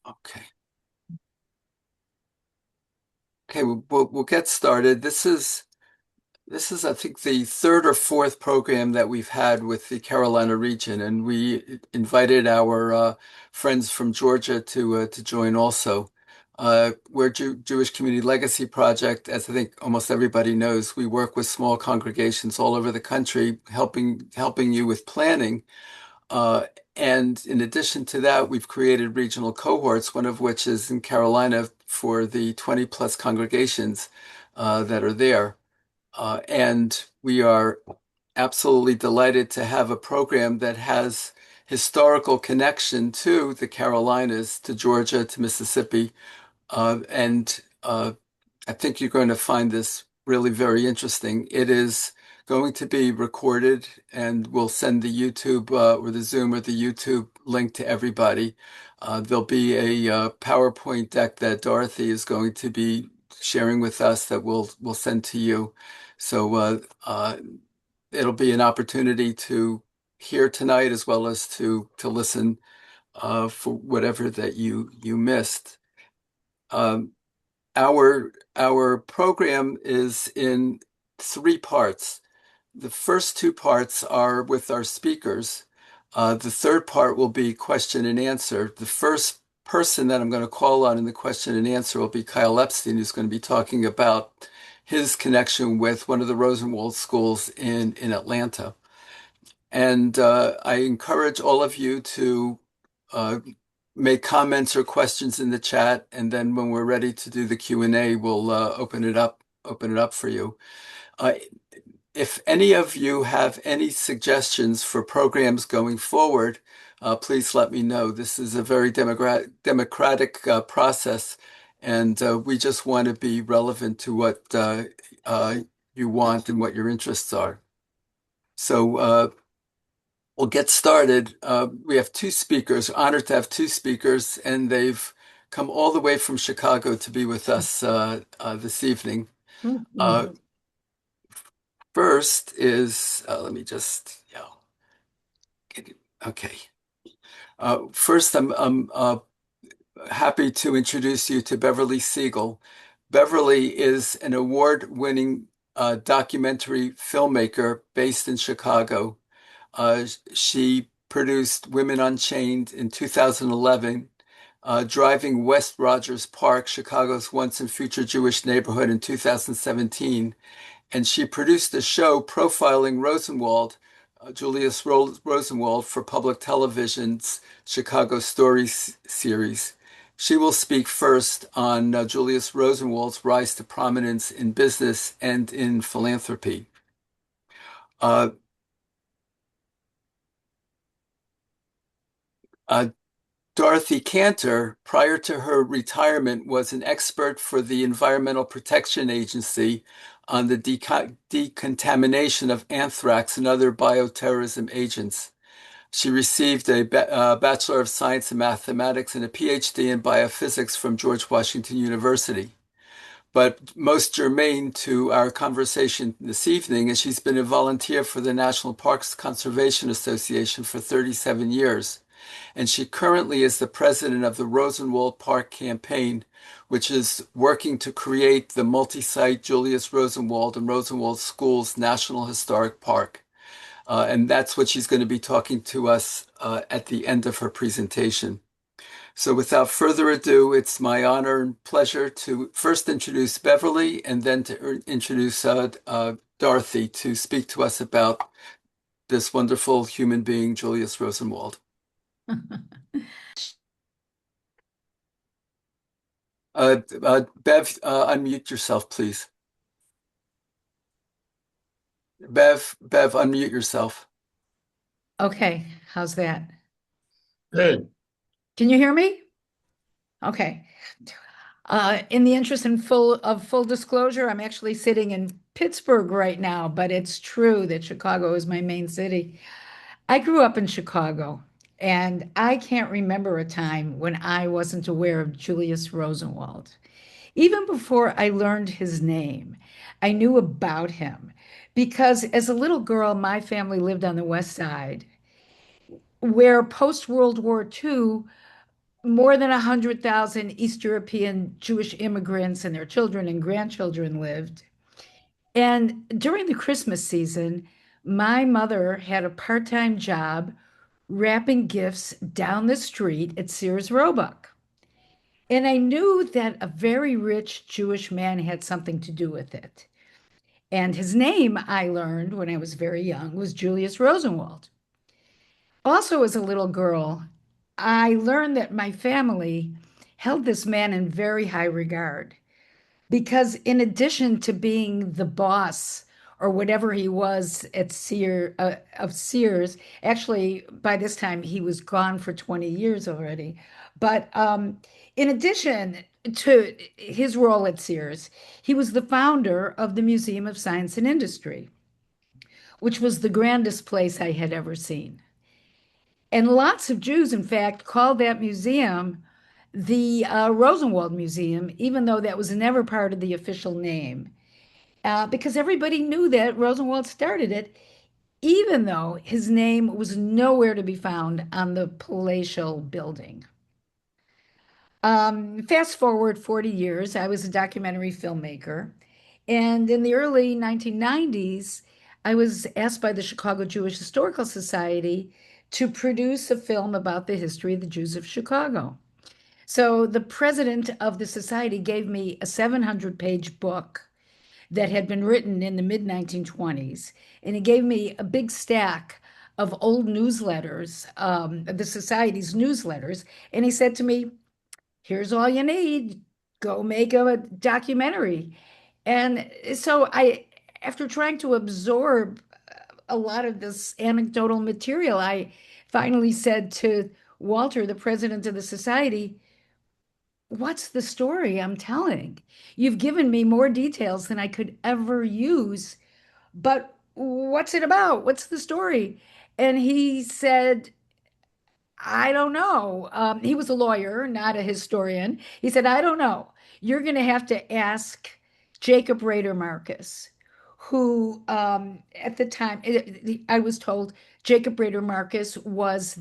Okay. Okay, we'll get started. This is I think the third or fourth program that we've had with the Carolina region, and we invited our friends from Georgia to join also. We're Jewish Community Legacy Project, as I think almost everybody knows. We work with small congregations all over the country, helping you with planning. Uh, and in addition to that, we've created regional cohorts, one of which is in Carolina for the 20 plus congregations that are there. And we are absolutely delighted to have a program that has historical connection to the Carolinas, to Georgia, to Mississippi. And I think you're going to find this really very interesting. It is going to be recorded, and we'll send the YouTube or the Zoom or the YouTube link to everybody. There'll be a PowerPoint deck that Dorothy is going to be sharing with us that we'll send to you. So it'll be an opportunity to hear tonight as well as to listen for whatever that you missed. Um, our program is in three parts. The first two parts are with our speakers. The third part will be question and answer. The first person that I'm going to call on in the question and answer will be Kyle Epstein, who's going to be talking about his connection with one of the Rosenwald schools in Atlanta. And I encourage all of you to uh, make comments or questions in the chat, and then when we're ready to do the Q&A, we'll open it up for you. Uh, if any of you have any suggestions for programs going forward, please let me know. This is a very democratic process, and we just want to be relevant to what uh, you want and what your interests are. So we'll get started. We have two speakers, honored to have two speakers, and they've come all the way from Chicago to be with us this evening. Uh, Mhm. First is, let me just, get it. Okay. First, I'm happy to introduce you to Beverly Siegel. Beverly is an award-winning documentary filmmaker based in Chicago. She produced Women Unchained in 2011, Driving West Rogers Park, Chicago's once and future Jewish neighborhood in 2017, and she produced a show profiling Rosenwald, Julius Rosenwald, for public television's Chicago Stories series. She will speak first on Julius Rosenwald's rise to prominence in business and in philanthropy. Uh, uh, Dorothy Cantor, prior to her retirement, was an expert for the Environmental Protection Agency on the decontamination of anthrax and other bioterrorism agents. She received a Bachelor of Science in Mathematics and a PhD in Biophysics from George Washington University. But most germane to our conversation this evening is she's been a volunteer for the National Parks Conservation Association for 37 years, and she currently is the president of the Rosenwald Park Campaign, which is working to create the multi-site Julius Rosenwald and Rosenwald Schools National Historic Park. And that's what she's going to be talking to us at the end of her presentation. So without further ado, it's my honor and pleasure to first introduce Beverly and then to introduce Dorothy to speak to us about this wonderful human being, Julius Rosenwald. Bev, unmute yourself, please. Bev, unmute yourself. Okay, how's that? Good. Can you hear me? Okay. In the interest in full disclosure, I'm actually sitting in Pittsburgh right now, but it's true that Chicago is my main city. I grew up in Chicago, and I can't remember a time when I wasn't aware of Julius Rosenwald. Even before I learned his name, I knew about him because as a little girl, my family lived on the West Side, where post World War II, more than 100,000 East European Jewish immigrants and their children and grandchildren lived. And during the Christmas season, my mother had a part-time job wrapping gifts down the street at Sears Roebuck. And I knew that a very rich Jewish man had something to do with it. And his name, I learned when I was very young, was Julius Rosenwald. Also, as a little girl, I learned that my family held this man in very high regard because, in addition to being the boss or whatever he was at Sears, actually by this time he was gone for 20 years already. But in addition to his role at Sears, he was the founder of the Museum of Science and Industry, which was the grandest place I had ever seen. And lots of Jews, in fact, called that museum the Rosenwald Museum, even though that was never part of the official name, because everybody knew that Rosenwald started it, even though his name was nowhere to be found on the palatial building. Fast forward 40 years, I was a documentary filmmaker. And in the early 1990s, I was asked by the Chicago Jewish Historical Society to produce a film about the history of the Jews of Chicago. So the president of the society gave me a 700-page book that had been written in the mid 1920s, and he gave me a big stack of old newsletters, the society's newsletters, and he said to me, here's all you need. Go make a documentary. And so after trying to absorb a lot of this anecdotal material, I finally said to Walter, the president of the society, what's the story I'm telling? You've given me more details than I could ever use, but what's it about? What's the story? And he said, I don't know. He was a lawyer, not a historian. He said, I don't know. You're going to have to ask Jacob Rader Marcus, who at the time, I was told Jacob Rader Marcus was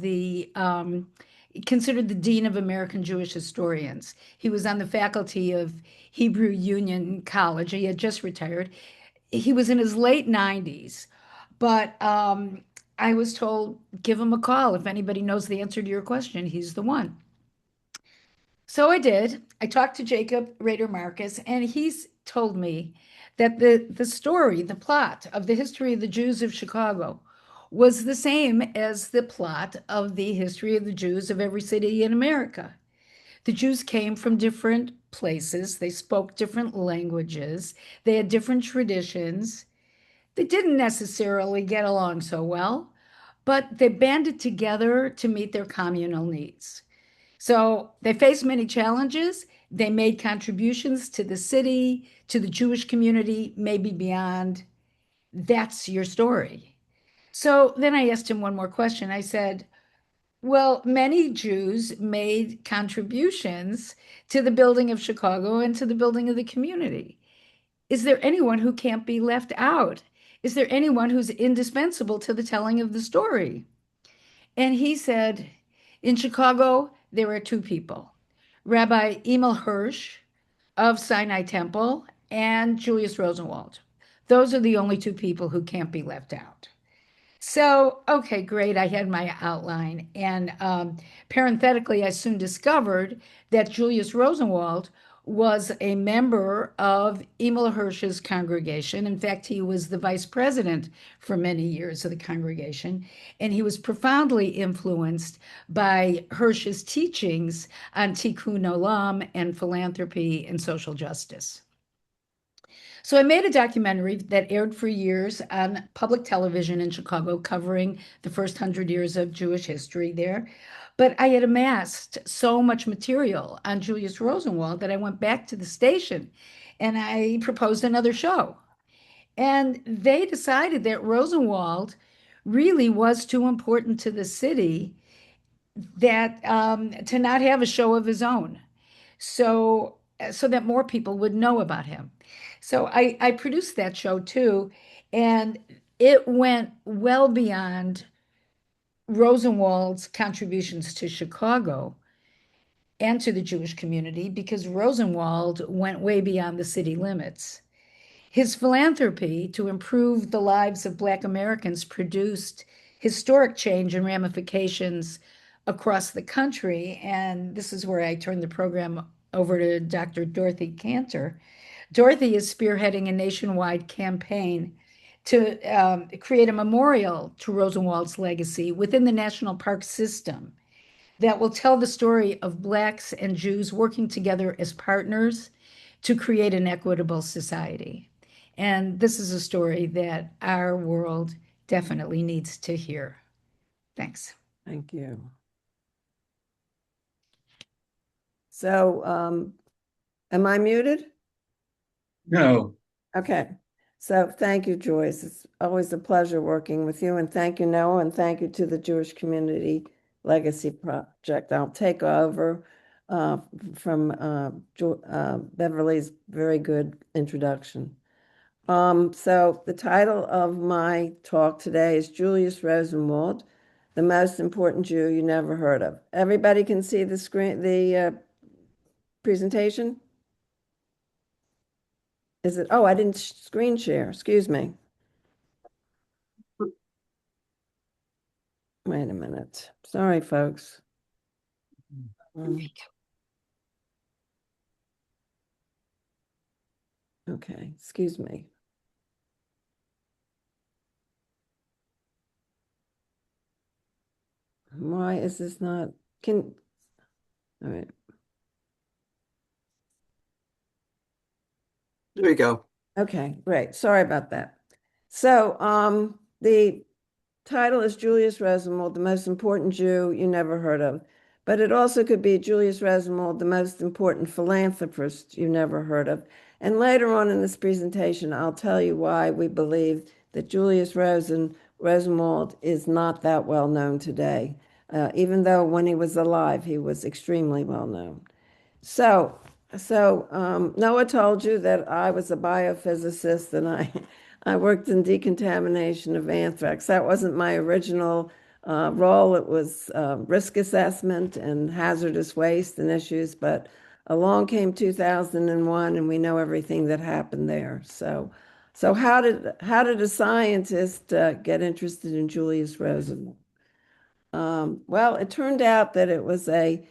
considered the dean of American Jewish historians. He was on the faculty of Hebrew Union College. He had just retired. He was in his late 90s, but I was told, give him a call. If anybody knows the answer to your question, he's the one. So I did. I talked to Jacob Rader Marcus, and he's told me that the story, the plot of the history of the Jews of Chicago was the same as the plot of the history of the Jews of every city in America. The Jews came from different places, they spoke different languages, they had different traditions. They didn't necessarily get along so well, but they banded together to meet their communal needs. So they faced many challenges. They made contributions to the city, to the Jewish community, maybe beyond. That's your story. So then I asked him one more question. I said, well, many Jews made contributions to the building of Chicago and to the building of the community. Is there anyone who can't be left out? Is there anyone who's indispensable to the telling of the story? And he said, in Chicago, there are two people, Rabbi Emil Hirsch of Sinai Temple and Julius Rosenwald. Those are the only two people who can't be left out. So, okay, great. I had my outline. And parenthetically, I soon discovered that Julius Rosenwald was a member of Emil Hirsch's congregation. In fact, he was the vice president for many years of the congregation. And he was profoundly influenced by Hirsch's teachings on tikkun olam and philanthropy and social justice. So I made a documentary that aired for years on public television in Chicago, covering the first 100 years of Jewish history there. But I had amassed so much material on Julius Rosenwald that I went back to the station and I proposed another show. And they decided that Rosenwald really was too important to the city that to not have a show of his own. So that more people would know about him. So I produced that show too, and it went well beyond Rosenwald's contributions to Chicago. and to the Jewish community because Rosenwald went way beyond the city limits. His philanthropy to improve the lives of Black Americans produced historic change and ramifications across the country. And this is where I turn the program over to Dr. Dorothy Cantor. Dorothy is spearheading a nationwide campaign to create a memorial to Rosenwald's legacy within the national park system that will tell the story of Blacks and Jews working together as partners to create an equitable society. And this is a story that our world definitely needs to hear. Thanks. Thank you. So, am I muted? No, Okay. So thank you, Joyce. It's always a pleasure working with you. And thank you, Noah, and thank you to the Jewish Community Legacy Project. I'll take over from Beverly's very good introduction. So the title of my talk today is Julius Rosenwald, the most important Jew you never heard of. Everybody can see the screen, the presentation? Is it? Oh, I didn't screen share. Excuse me. Wait a minute. Sorry, folks. Okay, excuse me. Why is this not, all right. There you go. Okay, great. Sorry about that. So, the title is Julius Rosenwald, the most important Jew you never heard of. But it also could be Julius Rosenwald, the most important philanthropist you never heard of. And later on in this presentation, I'll tell you why we believe that Julius Rosenwald is not that well known today, even though when he was alive, he was extremely well known. So, Noah told you that I was a biophysicist and I worked in decontamination of anthrax. That wasn't my original role. It was risk assessment and hazardous waste and issues, but along came 2001 and we know everything that happened there. So how did a scientist get interested in Julius Rosenwald? Well, it turned out that it was a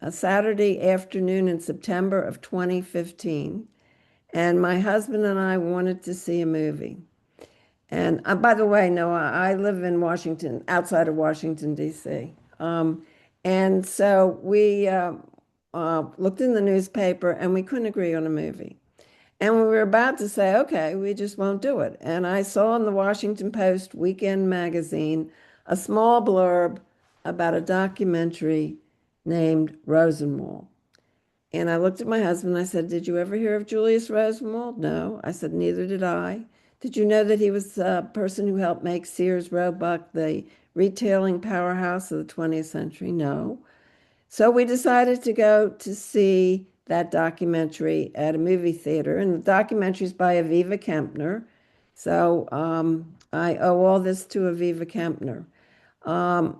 Saturday afternoon in September of 2015, and my husband and I wanted to see a movie. And by the way, Noah, I live in Washington, outside of Washington, D.C. And so we looked in the newspaper and we couldn't agree on a movie. And we were about to say, okay, we just won't do it. And I saw in the Washington Post weekend magazine a small blurb about a documentary named Rosenwald. And I looked at my husband and I said, did you ever hear of Julius Rosenwald? No. I said, neither did I. Did you know that he was the person who helped make Sears Roebuck the retailing powerhouse of the 20th century? No. So we decided to go to see that documentary at a movie theater. And the documentary is by Aviva Kempner. So I owe all this to Aviva Kempner.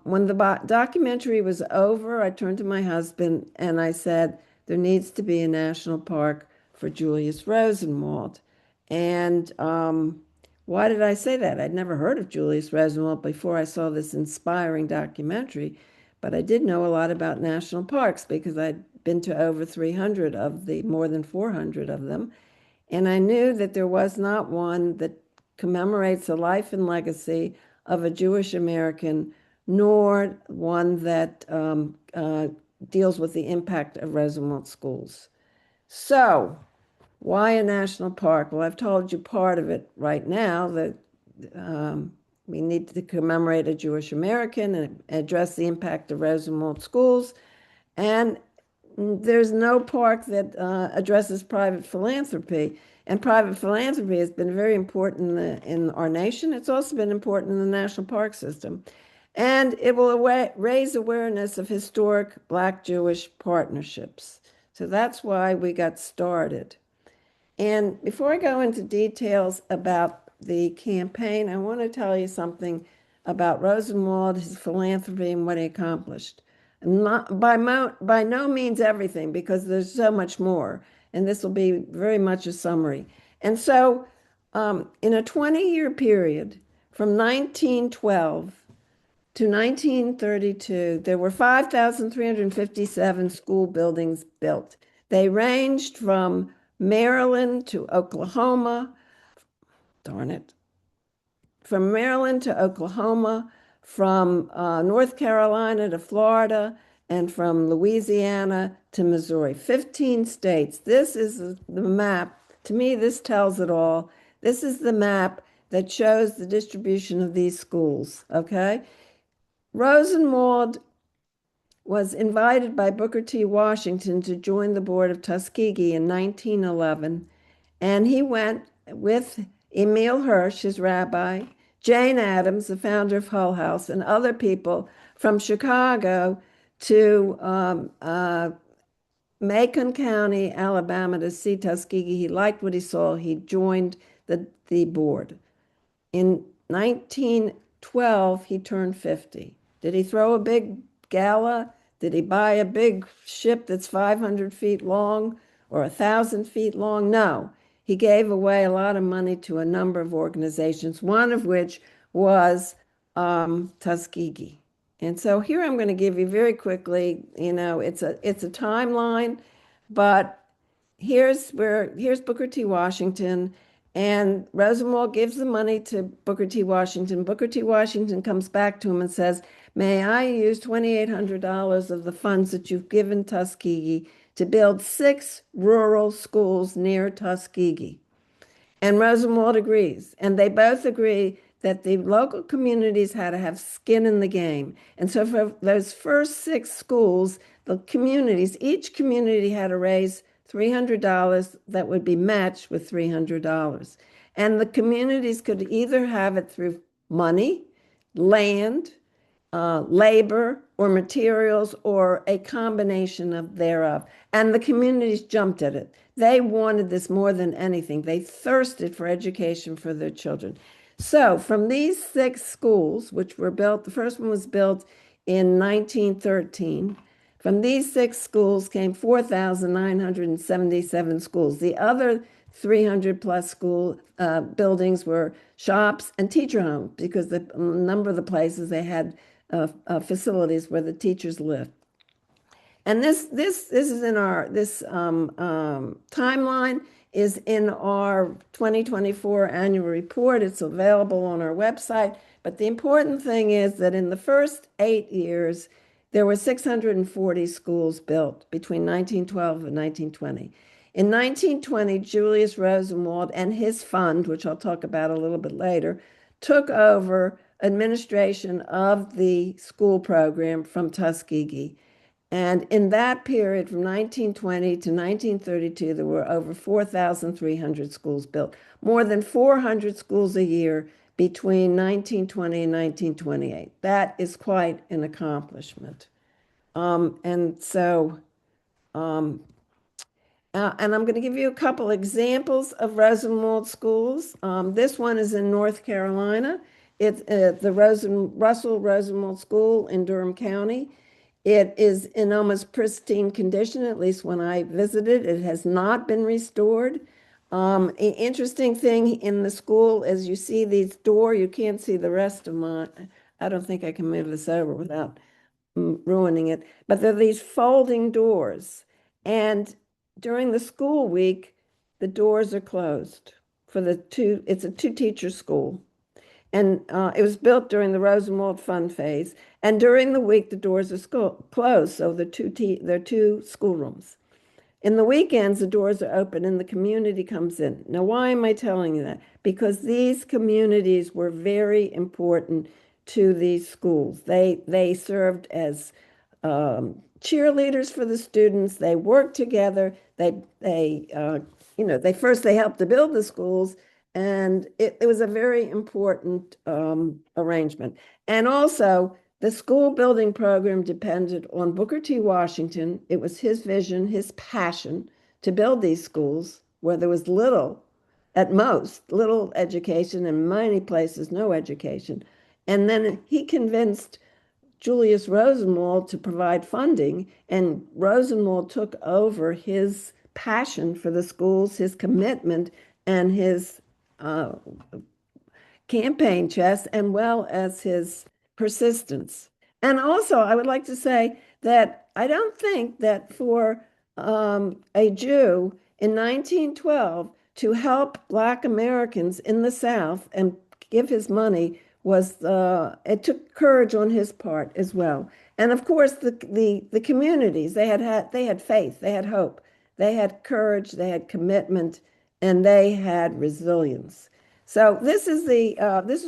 When the documentary was over, I turned to my husband and I said, there needs to be a national park for Julius Rosenwald. And why did I say that? I'd never heard of Julius Rosenwald before I saw this inspiring documentary, but I did know a lot about national parks because I'd been to over 300 of the more than 400 of them. And I knew that there was not one that commemorates the life and legacy of a Jewish American, nor one that deals with the impact of Rosenwald schools. So, why a national park? Well, I've told you part of it right now, that we need to commemorate a Jewish American and address the impact of Rosenwald schools. And there's no park that addresses private philanthropy. And private philanthropy has been very important in our nation. It's also been important in the national park system. And it will raise awareness of historic Black-Jewish partnerships. So that's why we got started. And before I go into details about the campaign, I want to tell you something about Rosenwald, his philanthropy, and what he accomplished. Not by no means everything, because there's so much more, and this will be very much a summary. And so, in a 20-year period from 1912 to 1932, there were 5,357 school buildings built. They ranged from Maryland to Oklahoma, darn it, from Maryland to Oklahoma, from North Carolina to Florida, and from Louisiana to Missouri. 15 states. This is the map. To me, this tells it all. This is the map that shows the distribution of these schools, okay? Rosenwald was invited by Booker T. Washington to join the board of Tuskegee in 1911, and he went with Emil Hirsch, his rabbi, Jane Addams, the founder of Hull House, and other people from Chicago to Macon County, Alabama, to see Tuskegee. He liked what he saw. He joined the board. In 1912, he turned 50. Did he throw a big gala? Did he buy a big ship that's 500 feet long or 1,000 feet long? No. He gave away a lot of money to a number of organizations, one of which was Tuskegee. And so here I'm going to give you very quickly, it's a timeline, but here's Booker T. Washington, and Rosenwald gives the money to Booker T. Washington. Booker T. Washington comes back to him and says, "May I use $2,800 of the funds that you've given Tuskegee to build 6 rural schools near Tuskegee?" And Rosenwald agrees. And they both agree that the local communities had to have skin in the game. And so for those first 6 schools, each community had to raise $300 that would be matched with $300. And the communities could either have it through money, land, labor, or materials, or a combination of thereof. And the communities jumped at it. They wanted this more than anything. They thirsted for education for their children. So from these 6 schools, which were built, the first one was built in 1913. From these 6 schools came 4,977 schools. The other 300 plus school buildings were shops and teacher homes, because a number of the places they had facilities where the teachers lived. And this is in our timeline is in our 2024 annual report. It's available on our website. But the important thing is that in the first 8 years, there were 640 schools built between 1912 and 1920. In 1920, Julius Rosenwald and his fund, which I'll talk about a little bit later, took over administration of the school program from Tuskegee. And in that period, from 1920 to 1932, there were over 4,300 schools built, more than 400 schools a year between 1920 and 1928. That is quite an accomplishment. And I'm going to give you a couple examples of Rosenwald schools. This one is in North Carolina. It's the Russell Rosenwald School in Durham County. It is in almost pristine condition, at least when I visited. It has not been restored. An interesting thing in the school is you see these door, you can't see the rest of mine. I don't think I can move this over without ruining it. But there are these folding doors. And during the school week, the doors are closed for it's a 2-teacher school. And it was built during the Rosenwald Fund phase. And during the week, the doors are closed, so they're 2 schoolrooms. In the weekends, the doors are open and the community comes in. Now, why am I telling you that? Because these communities were very important to these schools. They served as cheerleaders for the students. They worked together. They helped to build the schools, and it was a very important arrangement. And also, the school building program depended on Booker T. Washington. It was his vision, his passion to build these schools where there was little, at most, little education, and many places, no education. And then he convinced Julius Rosenwald to provide funding, and Rosenwald took over his passion for the schools, his commitment, and his uh, campaign chest, and well as his persistence. And also, I would like to say that I don't think that for a Jew in 1912 to help Black Americans in the South and give his money was it took courage on his part as well. And of course, the communities they had faith, they had hope, they had courage, they had commitment, and they had resilience. So this is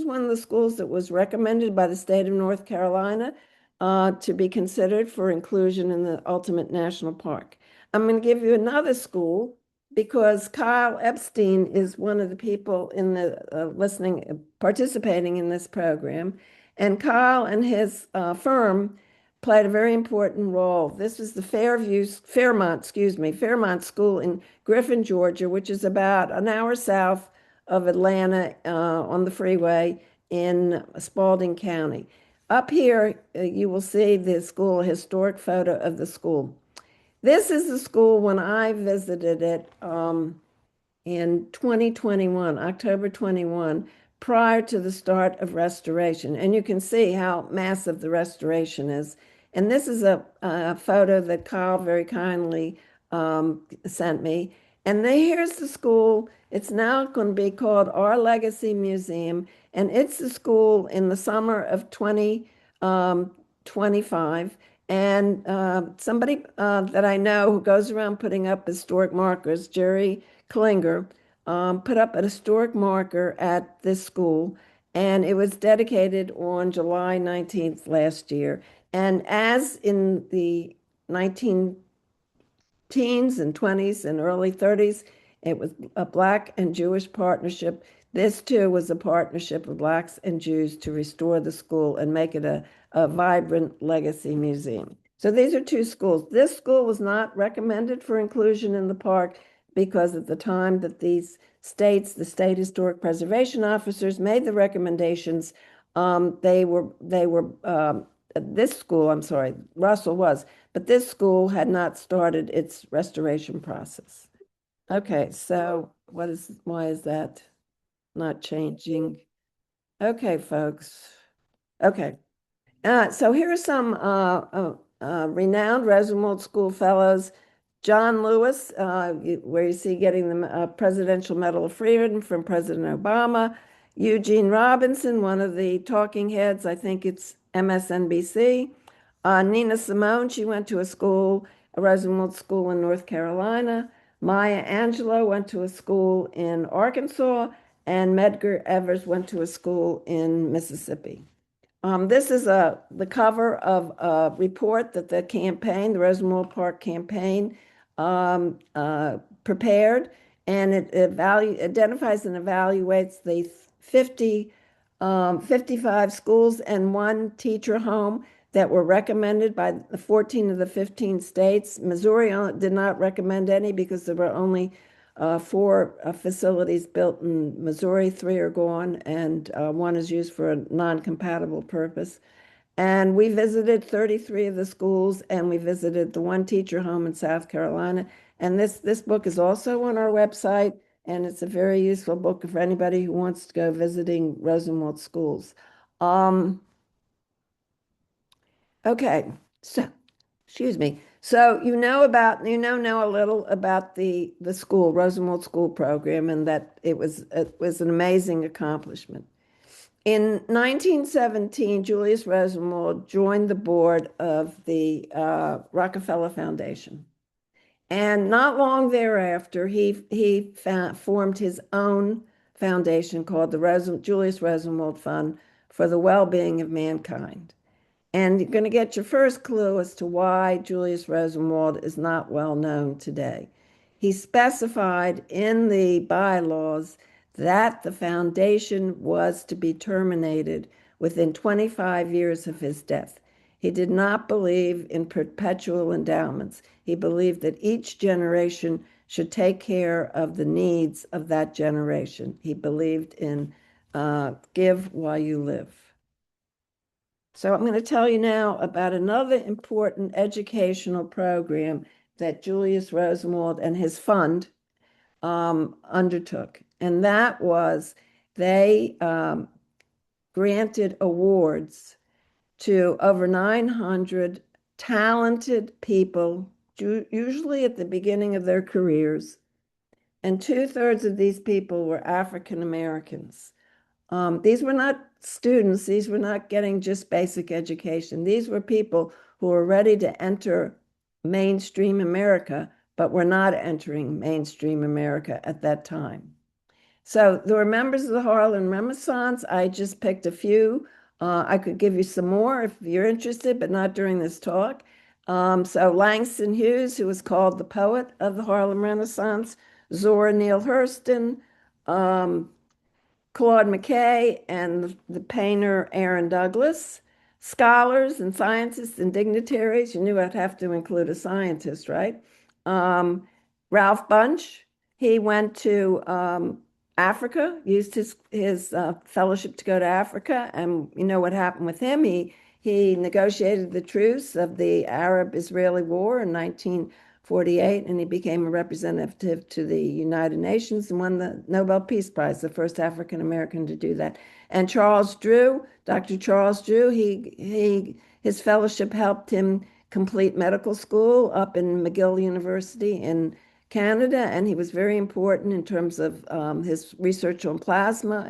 one of the schools that was recommended by the state of North Carolina to be considered for inclusion in the ultimate national park. I'm going to give you another school because Kyle Epstein is one of the people in the participating in this program, and Kyle and his firm played a very important role. This was the Fairmont School in Griffin, Georgia, which is about an hour south of Atlanta on the freeway in Spalding County. Up here, you will see the school, a historic photo of the school. This is the school when I visited it in 2021, October 21, prior to the start of restoration. And you can see how massive the restoration is. And this is a photo that Kyle very kindly sent me. And here's the school. It's now going to be called Our Legacy Museum. And it's the school in the summer of 2025. And somebody that I know who goes around putting up historic markers, Jerry Klinger, put up a historic marker at this school, and it was dedicated on July 19th last year. And as in the 19 teens and 20s and early 30s, it was a Black and Jewish partnership. This too was a partnership of Blacks and Jews to restore the school and make it a vibrant legacy museum. So these are two schools. This school was not recommended for inclusion in the park because at the time that these states, the state historic preservation officers made the recommendations, this school, I'm sorry, Russell was, but this school had not started its restoration process. Okay, so why is that not changing? Okay, folks. Okay. So here are some renowned Rosenwald School Fellows. John Lewis, where you see getting the Presidential Medal of Freedom from President Obama. Eugene Robinson, one of the talking heads, I think it's MSNBC. Nina Simone, she went to a Rosenwald School in North Carolina. Maya Angelou went to a school in Arkansas, and Medgar Evers went to a school in Mississippi. This is the cover of a report that the Rosenwald Park campaign, prepared, and it identifies and evaluates the 55 schools and one teacher home that were recommended by the 14 of the 15 states. Missouri did not recommend any because there were only 4 facilities built in Missouri, 3 are gone, and 1 is used for a non-compatible purpose. And we visited 33 of the schools, and we visited the one teacher home in South Carolina. And this book is also on our website, and it's a very useful book for anybody who wants to go visiting Rosenwald schools. Okay, so excuse me. So know a little about the school, Rosenwald School Program, and that it was an amazing accomplishment. In 1917, Julius Rosenwald joined the board of the Rockefeller Foundation. And not long thereafter, he formed his own foundation called the Julius Rosenwald Fund for the Well-Being of Mankind. And you're going to get your first clue as to why Julius Rosenwald is not well known today. He specified in the bylaws that the foundation was to be terminated within 25 years of his death. He did not believe in perpetual endowments. He believed that each generation should take care of the needs of that generation. He believed in give while you live. So I'm going to tell you now about another important educational program that Julius Rosenwald and his fund undertook. And that was they granted awards to over 900 talented people, usually at the beginning of their careers. And 2/3 of these people were African Americans. These were not students, these were not getting just basic education. These were people who were ready to enter mainstream America, but were not entering mainstream America at that time. So there were members of the Harlem Renaissance. I just picked a few. I could give you some more if you're interested, but not during this talk. So Langston Hughes, who was called the poet of the Harlem Renaissance, Zora Neale Hurston, um, Claude McKay, and the painter Aaron Douglas. Scholars and scientists and dignitaries, you knew I'd have to include a scientist, right? Ralph Bunche, he went to Africa, used his fellowship to go to Africa, and you know what happened with him. He negotiated the truce of the Arab-Israeli War in 1948, and he became a representative to the United Nations and won the Nobel Peace Prize, the first African American to do that. And Charles Drew, Dr. Charles Drew, his fellowship helped him complete medical school up in McGill University in Canada, and he was very important in terms of his research on plasma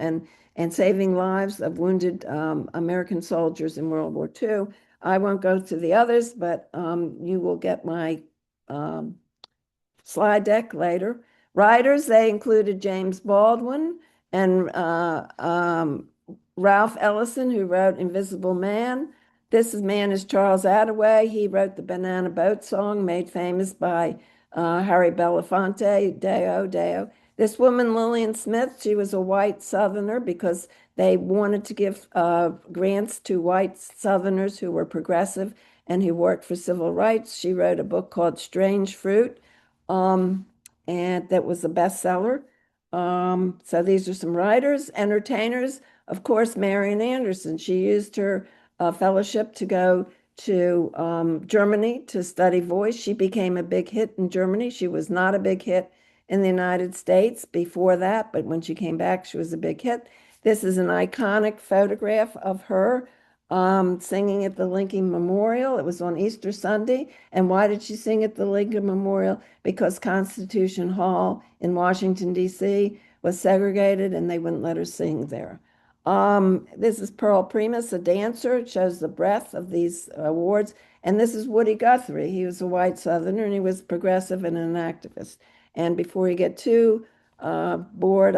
and saving lives of wounded American soldiers in World War II. I won't go to the others, but you will get my slide deck later. Writers, they included James Baldwin and Ralph Ellison, who wrote Invisible Man. This man is Charles Attaway. He wrote the Banana Boat song, made famous by Harry Belafonte, Deo, Deo. This woman, Lillian Smith, she was a white Southerner because they wanted to give grants to white Southerners who were progressive and who worked for civil rights. She wrote a book called Strange Fruit, and that was a bestseller. So these are some writers, entertainers. Of course, Marian Anderson, she used her fellowship to go to Germany to study voice. She became a big hit in Germany. She was not a big hit in the United States before that, but when she came back, she was a big hit. This is an iconic photograph of her singing at the Lincoln Memorial. It was on Easter Sunday. And why did she sing at the Lincoln Memorial? Because Constitution Hall in Washington, D.C. was segregated and they wouldn't let her sing there. This is Pearl Primus, a dancer. It shows the breadth of these awards. And this is Woody Guthrie. He was a white Southerner and he was progressive and an activist. And before you get too bored,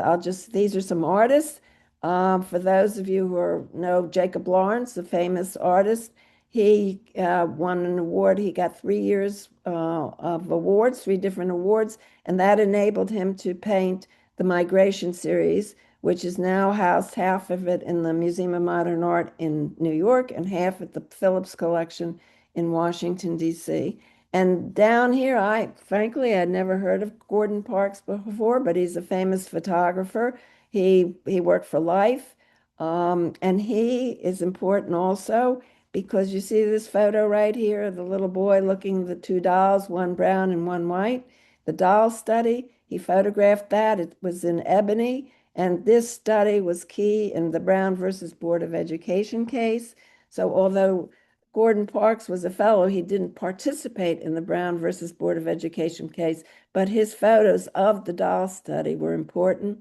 these are some artists. For those of you who know Jacob Lawrence, the famous artist, he won an award. He got 3 years of awards, 3 different awards, and that enabled him to paint the Migration series, which is now housed half of it in the Museum of Modern Art in New York and half at the Phillips Collection in Washington, D.C. And down here, frankly had never heard of Gordon Parks before, but he's a famous photographer. He worked for Life, and he is important also because you see this photo right here, the little boy looking at the two dolls, one brown and one white. The doll study, he photographed that. It was in ebony, and this study was key in the Brown versus Board of Education case. So although Gordon Parks was a fellow, he didn't participate in the Brown versus Board of Education case, but his photos of the doll study were important.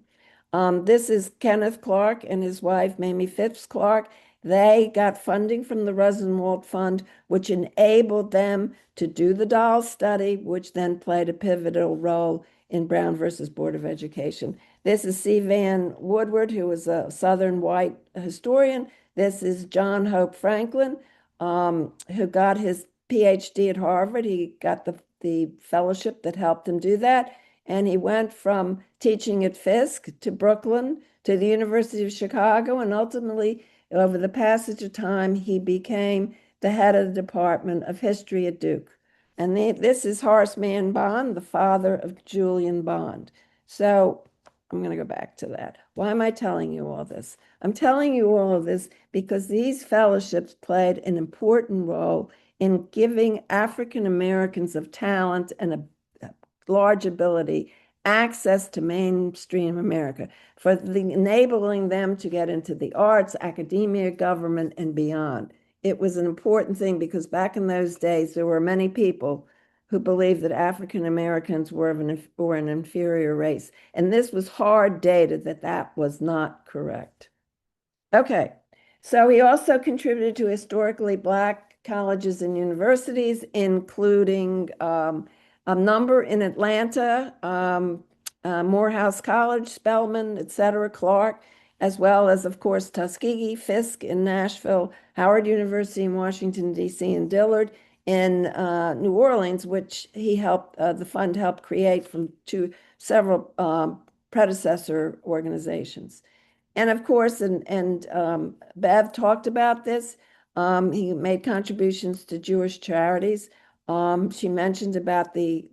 This is Kenneth Clark and his wife, Mamie Phipps Clark. They got funding from the Rosenwald Fund, which enabled them to do the doll study, which then played a pivotal role in Brown versus Board of Education. This is C. Van Woodward, who was a Southern white historian. This is John Hope Franklin, who got his PhD at Harvard. He got the fellowship that helped him do that. And he went from teaching at Fisk to Brooklyn to the University of Chicago. And ultimately, over the passage of time, he became the head of the Department of History at Duke. And this is Horace Mann Bond, the father of Julian Bond. So I'm going to go back to that. Why am I telling you all this? I'm telling you all of this because these fellowships played an important role in giving African Americans of talent and a large ability access to mainstream America, for enabling them to get into the arts, academia, government, and beyond. It was an important thing because back in those days, there were many people who believed that African Americans were an inferior race. And this was hard data that was not correct. Okay, so he also contributed to historically Black colleges and universities, including a number in Atlanta, Morehouse College, Spelman, et cetera, Clark, as well as, of course, Tuskegee, Fisk in Nashville, Howard University in Washington, D.C., and Dillard in New Orleans, which he helped, the fund helped create to several predecessor organizations. And of course, Bev talked about this. He made contributions to Jewish charities. She mentioned about the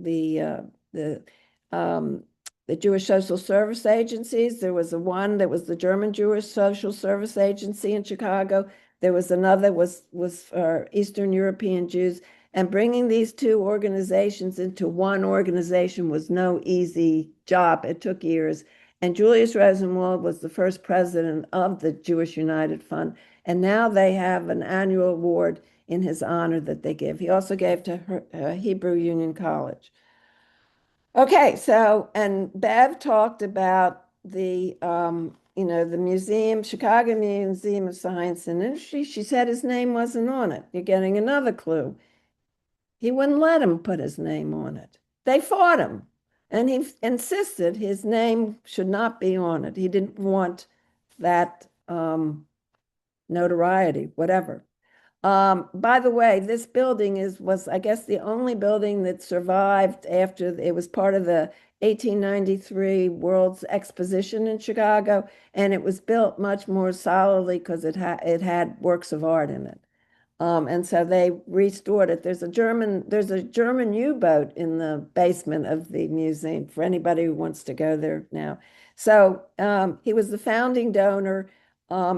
Jewish social service agencies. There was one that was the German Jewish Social Service Agency in Chicago. There was another was for Eastern European Jews. And bringing these two organizations into one organization was no easy job. It took years. And Julius Rosenwald was the first president of the Jewish United Fund. And now they have an annual award in his honor that they give. He also gave to Hebrew Union College. Okay, so, and Bev talked about the museum, Chicago Museum of Science and Industry. She said his name wasn't on it. You're getting another clue. He wouldn't let him put his name on it. They fought him, and he insisted his name should not be on it. He didn't want that notoriety, whatever. By the way, this building was, I guess, the only building that survived after it was part of the 1893 World's Exposition in Chicago, and it was built much more solidly because it had works of art in it. And so they restored it. There's a German U-boat in the basement of the museum for anybody who wants to go there now. So he was the founding donor.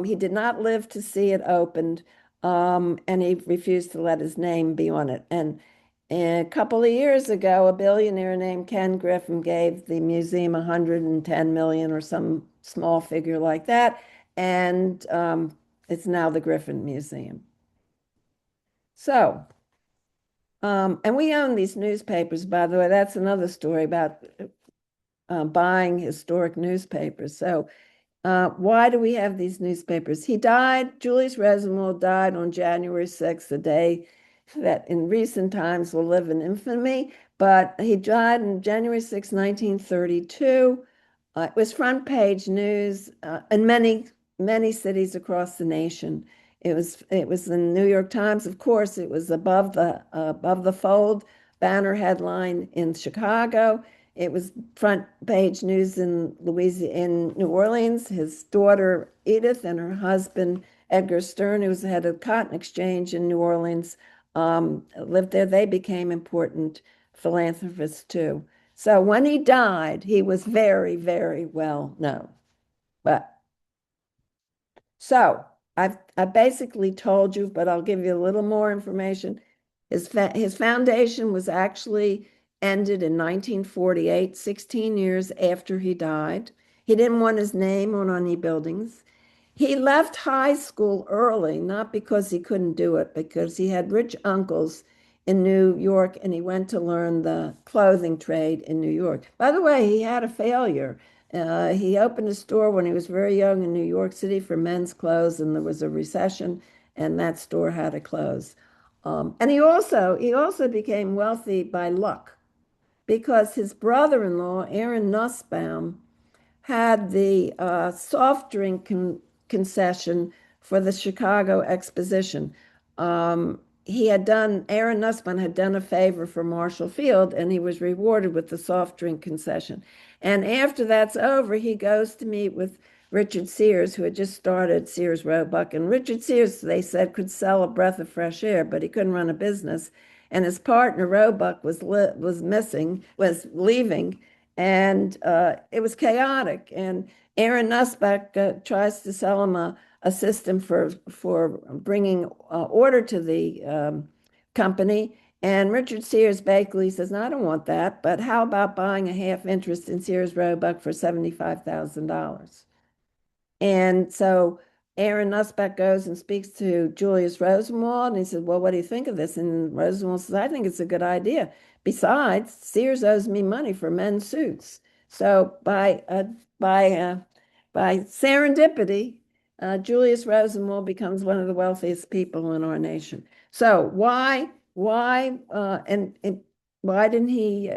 He did not live to see it opened, and he refused to let his name be on it. And a couple of years ago, a billionaire named Ken Griffin gave the museum 110 million or some small figure like that, and it's now the Griffin Museum. So, and we own these newspapers, by the way. That's another story about buying historic newspapers. So, why do we have these newspapers? Julius Rosenwald died on January 6th, a day that in recent times will live in infamy, but he died on January 6, 1932. It was front page news in many cities across the nation. It was in the New York Times, of course. It was above the fold banner headline in Chicago. It was front page news in New Orleans. His daughter Edith and her husband Edgar Stern, who was the head of the Cotton Exchange in New Orleans, lived there. They became important philanthropists too. So when he died, he was very, very well known. I basically told you, but I'll give you a little more information. His foundation was actually ended in 1948, 16 years after he died. He didn't want his name on any buildings. He left high school early, not because he couldn't do it, because he had rich uncles in New York and he went to learn the clothing trade in New York. By the way, he had a failure. He opened a store when he was very young in New York City for men's clothes, and there was a recession, and that store had to close. And he also became wealthy by luck because his brother-in-law, Aaron Nussbaum, had the soft drink concession for the Chicago Exposition. Aaron Nussbaum had done a favor for Marshall Field, and he was rewarded with the soft drink concession. And after that's over, he goes to meet with Richard Sears, who had just started Sears Roebuck. And Richard Sears, they said, could sell a breath of fresh air, but he couldn't run a business. And his partner Roebuck was leaving, And it was chaotic. And Aaron Nussback tries to sell him a system for bringing order to the company. And Richard Sears Bakley says, no, I don't want that, but how about buying a half interest in Sears Roebuck for $75,000? And so Aaron Nussback goes and speaks to Julius Rosenwald, and he says, well, what do you think of this? And Rosenwald says, I think it's a good idea. Besides, Sears owes me money for men's suits. So by uh, by serendipity, Julius Rosenwald becomes one of the wealthiest people in our nation. So and why didn't he?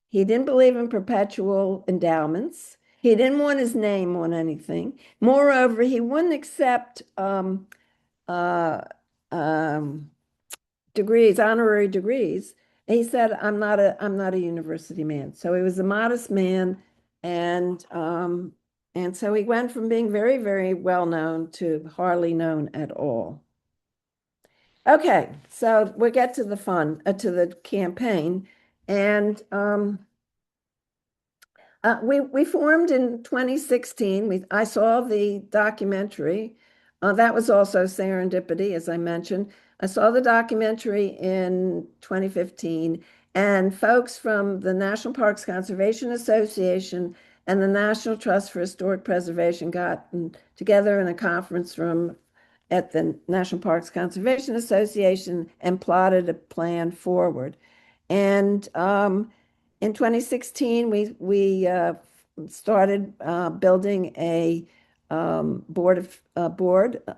He didn't believe in perpetual endowments. He didn't want his name on anything. Moreover, he wouldn't accept uh, um, degrees, honorary degrees. And he said, I'm not a university man." So he was a modest man, and so he went from being very, very well known to hardly known at all. Okay, so we get to the fun, to the campaign, and we formed in 2016. I saw the documentary. That was also serendipity, as I mentioned. I saw the documentary in 2015, and folks from the National Parks Conservation Association and the National Trust for Historic Preservation got together in a conference room at the National Parks Conservation Association and plotted a plan forward. And in 2016, we started building a board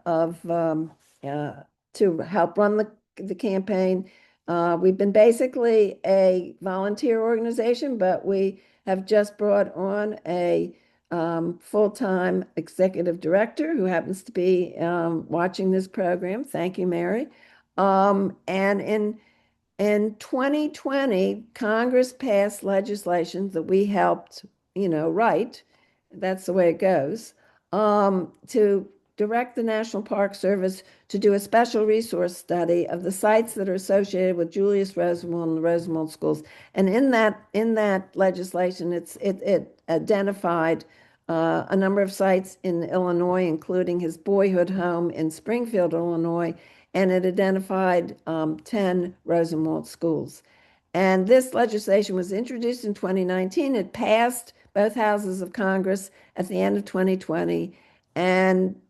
of to help run the campaign. We've been basically a volunteer organization, but we have just brought on a full-time executive director who happens to be watching this program. Thank you, Mary. And in 2020, Congress passed legislation that we helped, write. That's the way it goes. To direct the National Park Service to do a special resource study of the sites that are associated with Julius Rosenwald and the Rosenwald schools. And in that legislation, it identified a number of sites in Illinois, including his boyhood home in Springfield, Illinois, and it identified 10 Rosenwald schools. And this legislation was introduced in 2019. It passed both houses of Congress at the end of 2020. And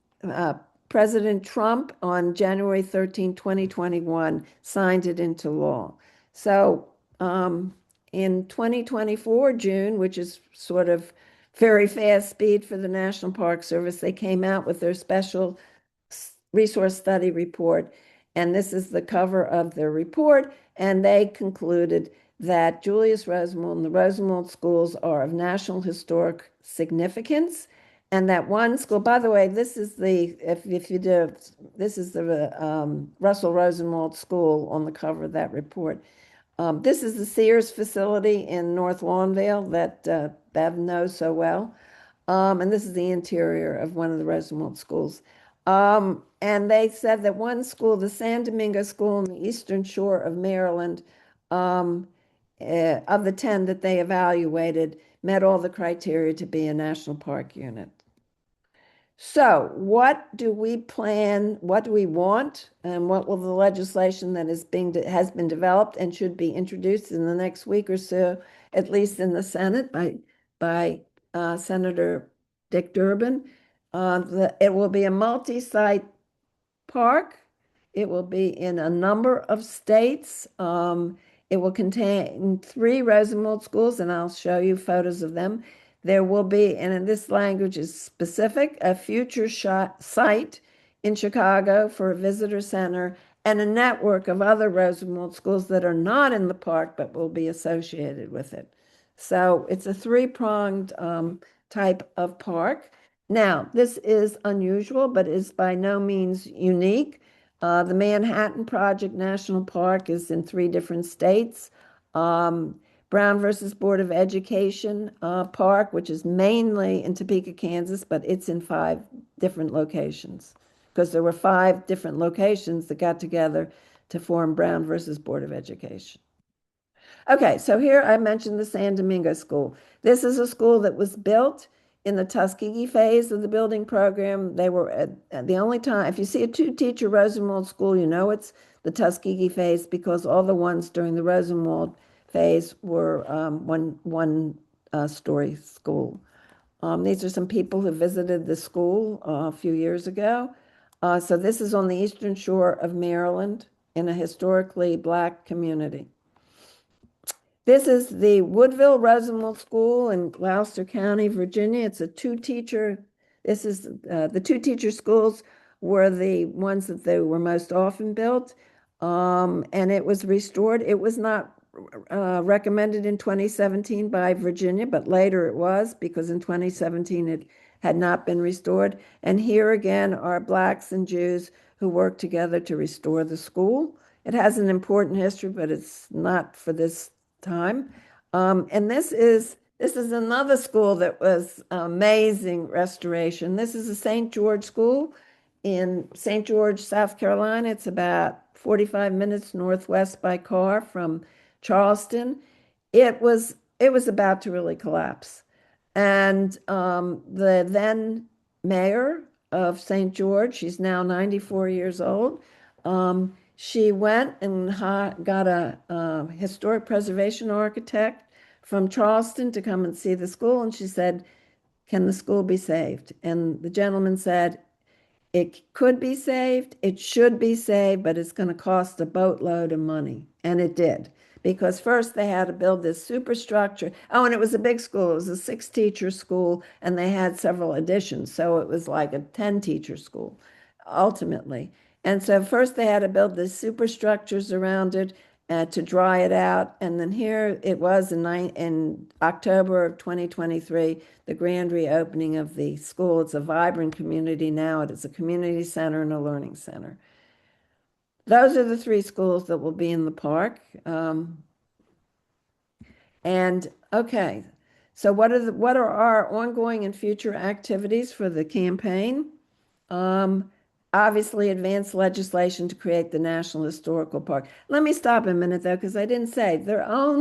President Trump on January 13, 2021, signed it into law. So in 2024, June, which is sort of very fast speed for the National Park Service, they came out with their special resource study report. And this is the cover of their report. And they concluded that Julius Rosenwald and the Rosenwald schools are of national historic significance. And that one school, by the way, this is the, if you do, this is the Russell Rosenwald School on the cover of that report. This is the Sears facility in North Lawnvale that Bev knows so well. And this is the interior of one of the Rosenwald schools. And they said that one school, the San Domingo School on the Eastern Shore of Maryland, of the 10 that they evaluated, met all the criteria to be a national park unit. So what do we plan? What do we want? And what will the legislation that has been developed and should be introduced in the next week or so, at least in the Senate by Senator Dick Durbin? It will be a multi-site park. It will be in a number of states. It will contain 3 Rosenwald schools, and I'll show you photos of them. There will be, and this language is specific, a future site in Chicago for a visitor center and a network of other Rosenwald schools that are not in the park but will be associated with it. So it's a 3-pronged type of park. Now, this is unusual, but is by no means unique. The Manhattan Project National Park is in 3 different states. Brown versus Board of Education Park, which is mainly in Topeka, Kansas, but it's in 5 different locations because there were 5 different locations that got together to form Brown versus Board of Education. Okay, so here I mentioned the San Domingo School. This is a school that was built in the Tuskegee phase of the building program. They were at the only time, if you see a two-teacher Rosenwald school, you know it's the Tuskegee phase because all the ones during the Rosenwald phase were one story school. These are some people who visited the school a few years ago. So this is on the eastern shore of Maryland in a historically Black community. This is the Woodville Rosenwald School in Gloucester County, Virginia. It's a two-teacher. This is the two-teacher schools were the ones that they were most often built, and it was restored. It was not recommended in 2017 by Virginia, but later it was because in 2017 it had not been restored. And here again are Blacks and Jews who worked together to restore the school. It has an important history, but it's not for this time. And this is another school that was amazing restoration. This is a St. George school in St. George, South Carolina. It's about 45 minutes northwest by car from Charleston. It was about to really collapse. And the then mayor of St. George, she's now 94 years old, she went and got a historic preservation architect from Charleston to come and see the school. And she said, can the school be saved? And the gentleman said, it could be saved, it should be saved, but it's going to cost a boatload of money. And it did. Because first they had to build this superstructure. Oh, and it was a big school. It was a 6-teacher school, and they had several additions. So it was like a 10-teacher school, ultimately. And so first they had to build the superstructures around it to dry it out. And then here it was in October of 2023, the grand reopening of the school. It's a vibrant community now. It is a community center and a learning center. Those are the 3 schools that will be in the park. And okay, so what are our ongoing and future activities for the campaign? Obviously advance legislation to create the National Historical Park. Let me stop a minute though, because I didn't say there are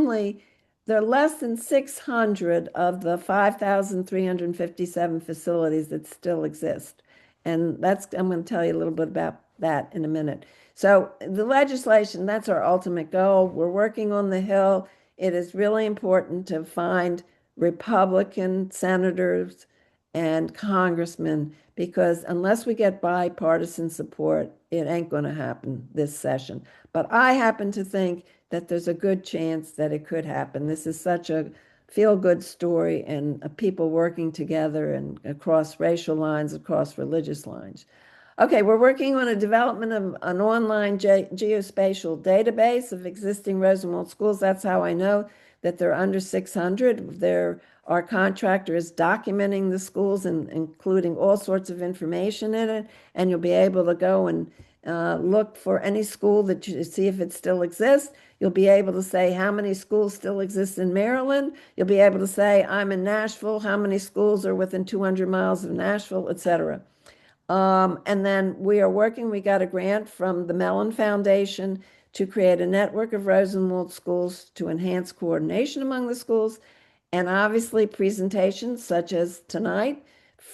less than 600 of the 5,357 facilities that still exist. And I'm going to tell you a little bit about that in a minute. So the legislation, that's our ultimate goal. We're working on the Hill. It is really important to find Republican senators and congressmen because unless we get bipartisan support, it ain't going to happen this session. But I happen to think that there's a good chance that it could happen. This is such a feel-good story and people working together and across racial lines, across religious lines. Okay, we're working on a development of an online geospatial database of existing Rosenwald schools. That's how I know that they're under 600. Our contractor is documenting the schools and including all sorts of information in it. And you'll be able to go and look for any school that you see if it still exists. You'll be able to say how many schools still exist in Maryland. You'll be able to say, I'm in Nashville, how many schools are within 200 miles of Nashville, etc. And then we got a grant from the Mellon Foundation to create a network of Rosenwald schools to enhance coordination among the schools. And obviously presentations such as tonight,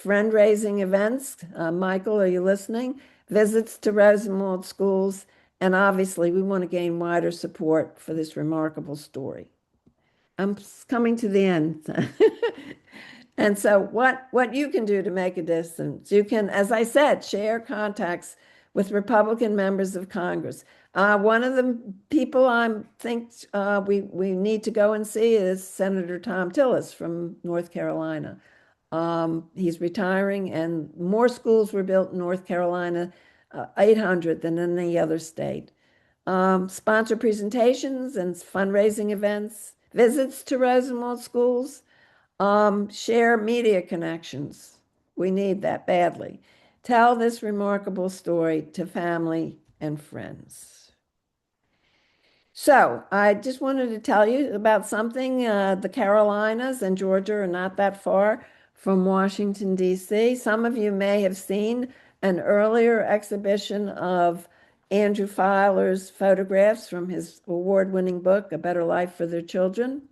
fundraising events. Michael, are you listening? Visits to Rosenwald schools. And obviously we want to gain wider support for this remarkable story. I'm coming to the end. And so what you can do to make a difference, you can, as I said, share contacts with Republican members of Congress. One of the people I think we need to go and see is Senator Tom Tillis from North Carolina. He's retiring, and more schools were built in North Carolina, 800 than in any other state. Sponsor presentations and fundraising events, visits to Rosenwald schools. Share media connections. We need that badly. Tell this remarkable story to family and friends. So I just wanted to tell you about something. The Carolinas and Georgia are not that far from Washington, D.C. Some of you may have seen an earlier exhibition of Andrew Filer's photographs from his award-winning book, A Better Life for Their Children.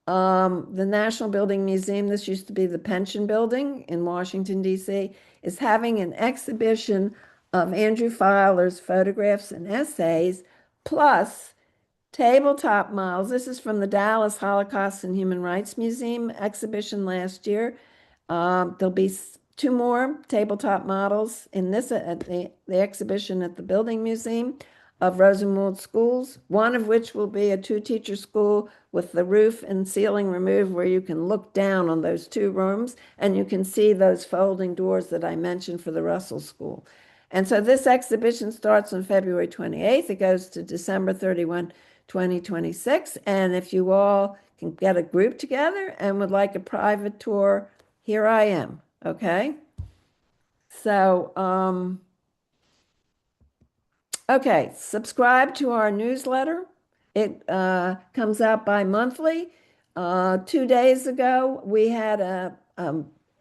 The National Building Museum, this used to be the Pension Building in Washington, D.C., is having an exhibition of Andrew Filer's photographs and essays, plus tabletop models. This is from the Dallas Holocaust and Human Rights Museum exhibition last year. There'll be two more tabletop models in this at the exhibition at the Building Museum of Rosenwald schools, one of which will be a two-teacher school with the roof and ceiling removed where you can look down on those two rooms and you can see those folding doors that I mentioned for the Russell School. And so this exhibition starts on February 28th. It goes to December 31, 2026. And if you all can get a group together and would like a private tour, here I am. Okay. So, okay, subscribe to our newsletter. It comes out bi-monthly. 2 days ago, we had a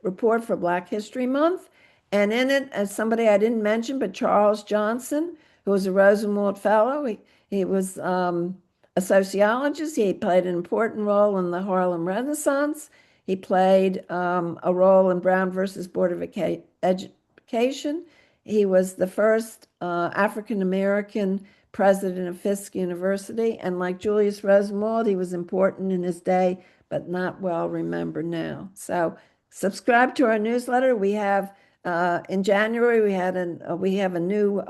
report for Black History Month. And in it, as somebody I didn't mention, but Charles Johnson, who was a Rosenwald Fellow, he was a sociologist. He played an important role in the Harlem Renaissance. He played a role in Brown versus Board of Education. He was the first African American president of Fisk University. And like Julius Rosenwald, he was important in his day, but not well remembered now. So subscribe to our newsletter. We have in January we have a new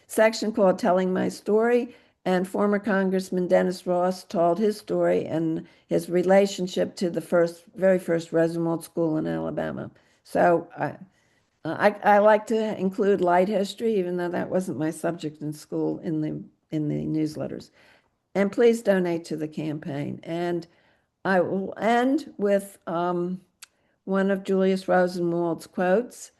section called Telling My Story, and former Congressman Dennis Ross told his story and his relationship to the very first Rosenwald School in Alabama. So I like to include light history, even though that wasn't my subject in school in the newsletters. And please donate to the campaign. And I will end with one of Julius Rosenwald's quotes.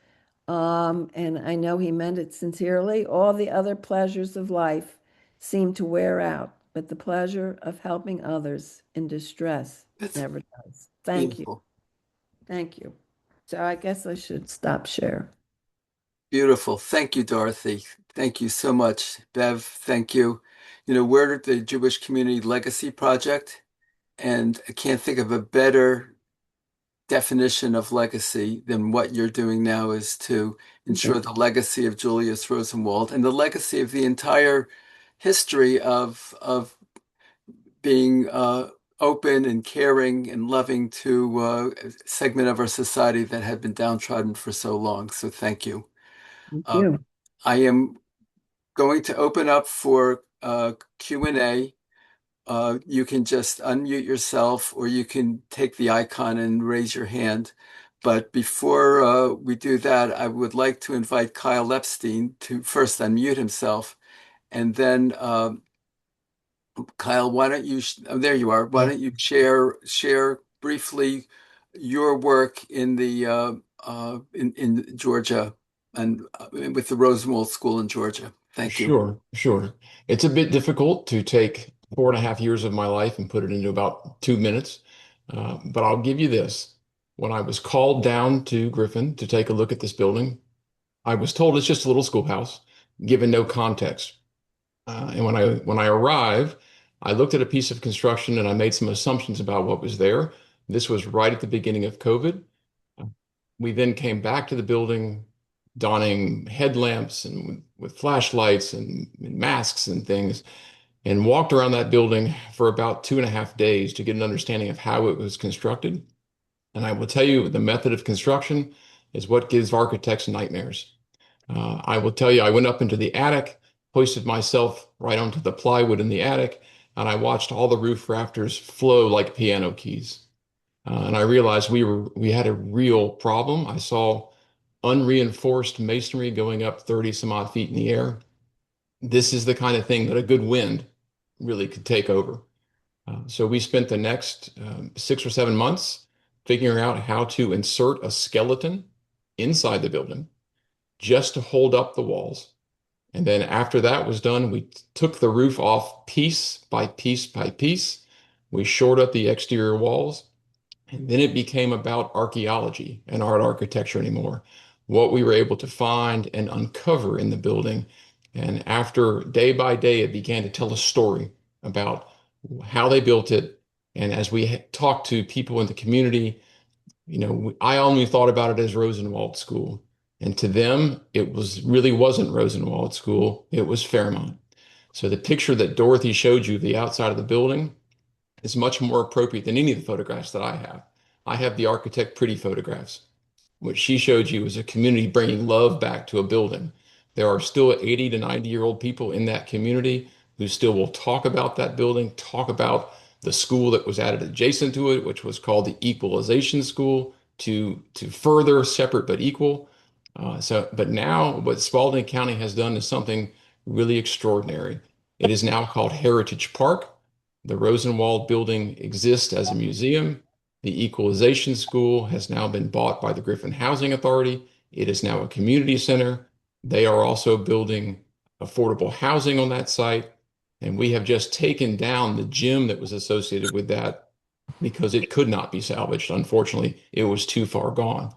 And I know he meant it sincerely. All the other pleasures of life seem to wear out, but the pleasure of helping others in distress That's never does. Thank you. beautiful. Thank you. So I guess I should stop share. Beautiful. Thank you, Dorothy. Thank you so much. Bev, thank you. We're the Jewish Community Legacy Project, and I can't think of a better definition of legacy than what you're doing now is to ensure the legacy of Julius Rosenwald and the legacy of the entire history of being open and caring and loving to a segment of our society that had been downtrodden for so long. So thank you. Thank Uh, you. I am going to open up for Q&A. You can just unmute yourself or you can take the icon and raise your hand. But before we do that, I would like to invite Kyle Epstein to first unmute himself. And then, Kyle, why don't you, there you are. Why don't you share briefly your work in the in Georgia and with the Rosenwald School in Georgia. Thank you. Sure, sure. It's a bit difficult to take 4.5 years of my life and put it into about 2 minutes. But I'll give you this. When I was called down to Griffin to take a look at this building, I was told it's just a little schoolhouse, given no context. And when I arrived, I looked at a piece of construction and I made some assumptions about what was there. This was right at the beginning of COVID. We then came back to the building donning headlamps and with flashlights and masks and things, and walked around that building for about 2.5 days to get an understanding of how it was constructed. And I will tell you, the method of construction is what gives architects nightmares. I will tell you, I went up into the attic, hoisted myself right onto the plywood in the attic, and I watched all the roof rafters flow like piano keys. And I realized we had a real problem. I saw unreinforced masonry going up 30 some odd feet in the air. This is the kind of thing that a good wind really could take over. So we spent the next 6 or 7 months figuring out how to insert a skeleton inside the building just to hold up the walls. And then after that was done, we took the roof off piece by piece by piece. We shored up the exterior walls. And then it became about archaeology and art architecture anymore. What we were able to find and uncover in the building And after day by day, it began to tell a story about how they built it. And as we talked to people in the community, I only thought about it as Rosenwald School. And to them, it really wasn't Rosenwald School, it was Fairmont. So the picture that Dorothy showed you, the outside of the building, is much more appropriate than any of the photographs that I have. I have the architect pretty photographs. What she showed you is a community bringing love back to a building. There are still 80 to 90-year-old people in that community who still will talk about that building, talk about the school that was added adjacent to it, which was called the Equalization School, to further separate but equal. But now what Spalding County has done is something really extraordinary. It is now called Heritage Park. The Rosenwald building exists as a museum. The Equalization School has now been bought by the Griffin Housing Authority. It is now a community center. They are also building affordable housing on that site. And we have just taken down the gym that was associated with that because it could not be salvaged. Unfortunately, it was too far gone.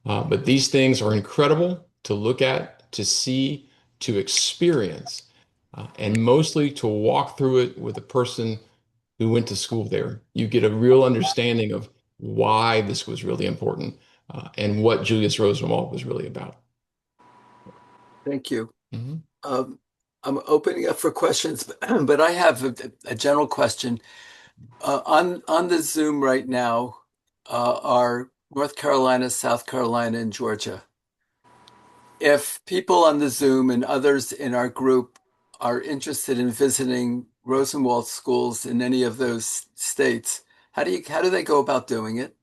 But these things are incredible to look at, to see, to experience, and mostly to walk through it with a person who went to school there. You get a real understanding of why this was really important, and what Julius Rosenwald was really about. Thank you. Mhm. I'm opening up for questions, but I have a general question. On the Zoom right now are North Carolina, South Carolina, and Georgia. If people on the Zoom and others in our group are interested in visiting Rosenwald schools in any of those states, how do they go about doing it?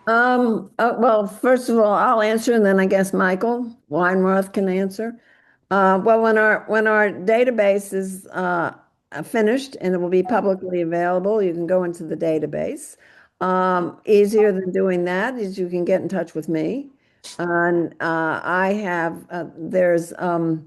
Well, first of all, I'll answer, and then I guess Michael Weinroth can answer. Well, when our database is finished and it will be publicly available, you can go into the database. Easier than doing that is you can get in touch with me. And I have there's a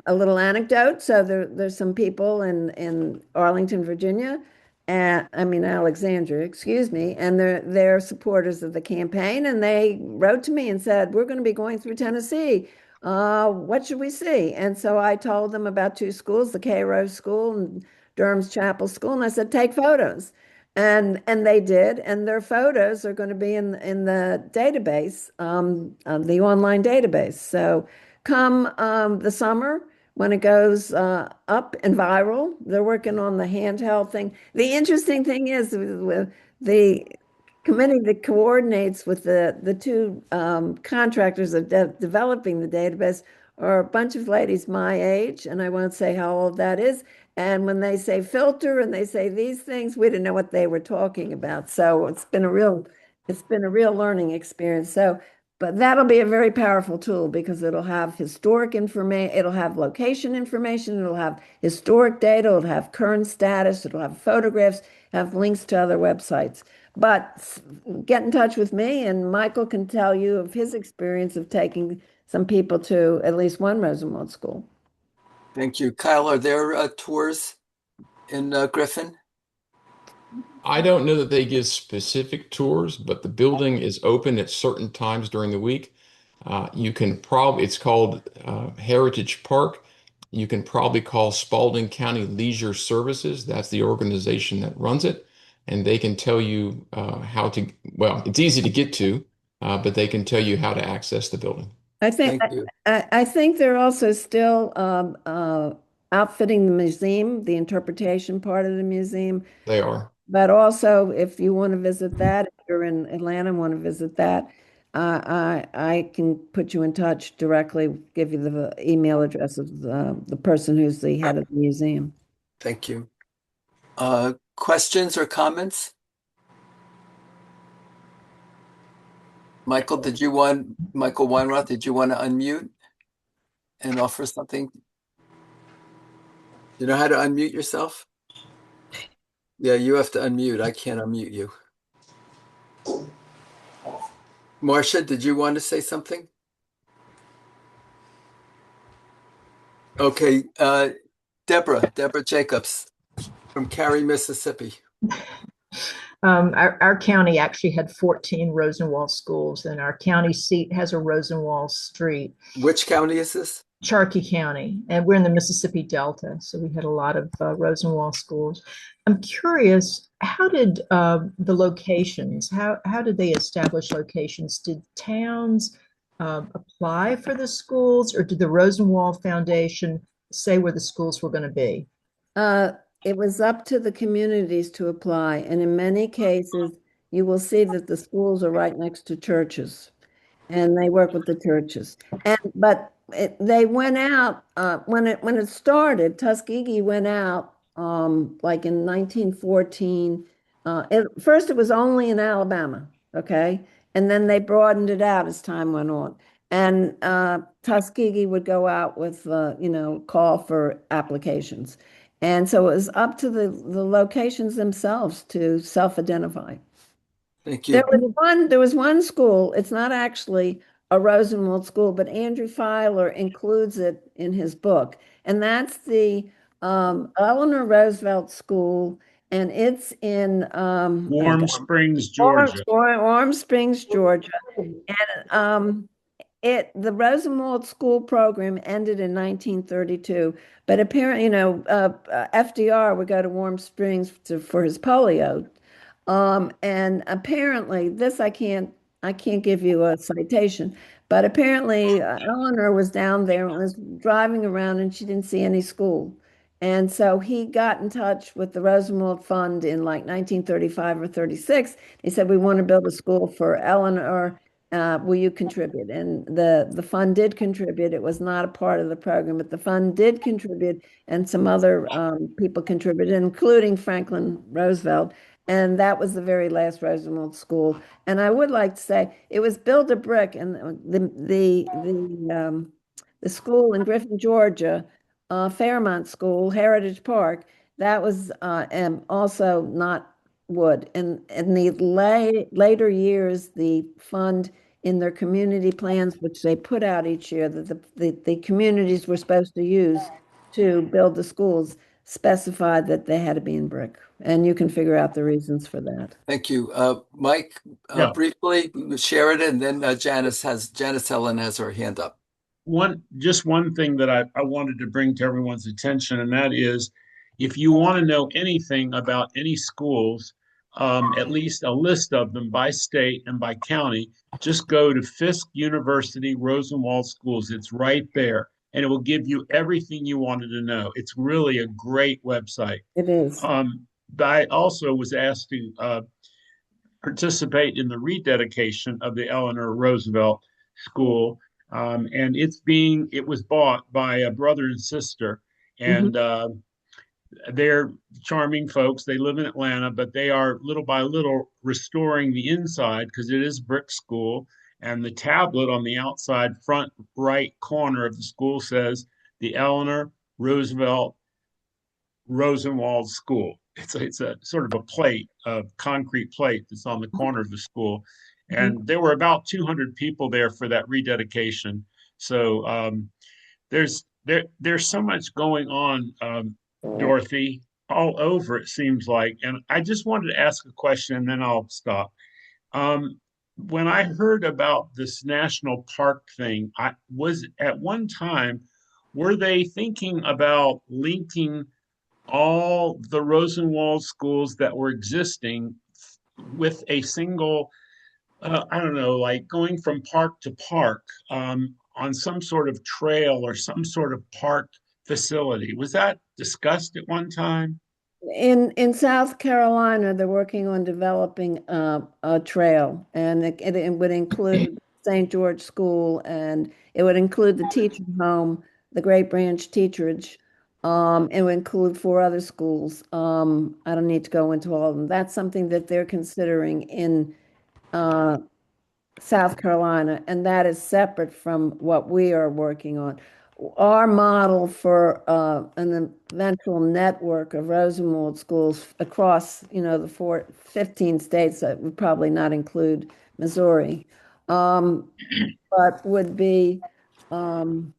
little anecdote. So there's some people in Arlington, Virginia, and I mean Alexandria, excuse me, and they're supporters of the campaign, and they wrote to me and said, "We're going to be going through Tennessee. What should we see?" And so I told them about two schools, the K Rose School and Durham's Chapel School, and I said, "Take photos." And they did, and their photos are going to be in the database, the online database. So come the summer when it goes up and viral, they're working on the handheld thing. The interesting thing is with the committee that coordinates with the two contractors of developing the database are a bunch of ladies my age, and I won't say how old that is. And when they say filter and they say these things, we didn't know what they were talking about. So it's been a real learning experience. So, but that'll be a very powerful tool because it'll have historic information, it'll have location information, it'll have historic data, it'll have current status, it'll have photographs, have links to other websites. But get in touch with me, and Michael can tell you of his experience of taking some people to at least one Rosenwald school. Thank you. Kyle, are there tours in Griffin? I don't know that they give specific tours, but the building is open at certain times during the week. It's called Heritage Park. You can probably call Spalding County Leisure Services. That's the organization that runs it. And they can tell you well, it's easy to get to, but they can tell you how to access the building. I think Thank you. I think they're also still outfitting the museum, the interpretation part of the museum. They are. But also, if you want to visit that, if you're in Atlanta and want to visit that, I can put you in touch directly, give you the email address of the person who's the head of the museum. Thank you. Questions or comments? Michael Weinroth, did you want to unmute and offer something? You know how to unmute yourself? Yeah, you have to unmute. I can't unmute you. Marcia, did you want to say something? Okay, Deborah Jacobs from Cary, Mississippi. Our county actually had 14 Rosenwald schools, and our county seat has a Rosenwald street. Which county is this? Cherokee County, and we're in the Mississippi Delta, so we had a lot of Rosenwald schools. I'm curious, how did the locations, how did they establish locations? Did towns apply for the schools, or did the Rosenwald Foundation say where the schools were going to be? Uh, it was up to the communities to apply, and in many cases, you will see that the schools are right next to churches, and they work with the churches. They went out when it started. Tuskegee went out like in 1914. First, it was only in Alabama, okay, and then they broadened it out as time went on. And Tuskegee would go out with call for applications. And so it was up to the locations themselves to self-identify. Thank There you. was one school, it's not actually a Rosenwald school, but Andrew Filer includes it in his book. And that's the Eleanor Roosevelt School, and it's in Warm Springs, Georgia. Warm Springs, Georgia. And the Rosenwald School program ended in 1932, but apparently, FDR would go to Warm Springs for his polio. And apparently, I can't give you a citation, but apparently, Eleanor was down there and was driving around, and she didn't see any school. And so he got in touch with the Rosenwald Fund in like 1935 or 36. He said, "We want to build a school for Eleanor. Will you contribute?" And the fund did contribute. It was not a part of the program, but the fund did contribute, and some other people contributed, including Franklin Roosevelt. And that was the very last Rosenwald School. And I would like to say it was built of brick, and the school in Griffin, Georgia, Fairmont School, Heritage Park, that was also not wood. And in the later years, the fund in their community plans, which they put out each year, that the communities were supposed to use to build the schools, specified that they had to be in brick. And you can figure out the reasons for that. Thank you. Mike, Yeah. briefly share it, and then Janice Helen has her hand up. Just one thing that I wanted to bring to everyone's attention, and that is if you want to know anything about any schools, at least a list of them by state and by county, just go to Fisk University Rosenwald Schools. It's right there, and it will give you everything you wanted to know. It's really a great website. It is. I also was asked to participate in the rededication of the Eleanor Roosevelt School. And it was bought by a brother and sister, and they're charming folks. They live in Atlanta, but they are little by little restoring the inside because it is brick school. And the tablet on the outside front right corner of the school says the Eleanor Roosevelt Rosenwald School. It's a sort of a plate, a concrete plate that's on the corner of the school. And there were about 200 people there for that rededication. So there's so much going on, Dorothy, all over it seems like. And I just wanted to ask a question, and then I'll stop. When I heard about this national park thing, I was at one time, were they thinking about linking all the Rosenwald schools that were existing with a single, I don't know, like going from park to park on some sort of trail or some sort of park facility? Was that discussed at one time? In South Carolina, they're working on developing a trail, and it would include St. George School, and it would include the teacher home, the Great Branch Teacherage. It would include four other schools. I don't need to go into all of them. That's something that they're considering in uh, South Carolina, and that is separate from what we are working on. Our model for an eventual network of Rosenwald schools across, the 15 states that would probably not include Missouri, but would be the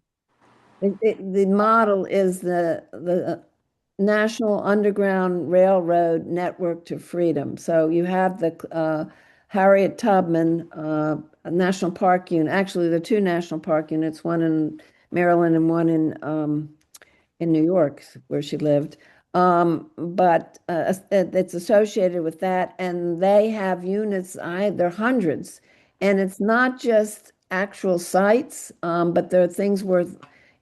model is the National Underground Railroad Network to Freedom. So you have the Harriet Tubman National Park Unit. Actually, there are two national park units, one in Maryland and one in New York where she lived. But it's associated with that, and they have units. They're hundreds, and it's not just actual sites, but there are things worth,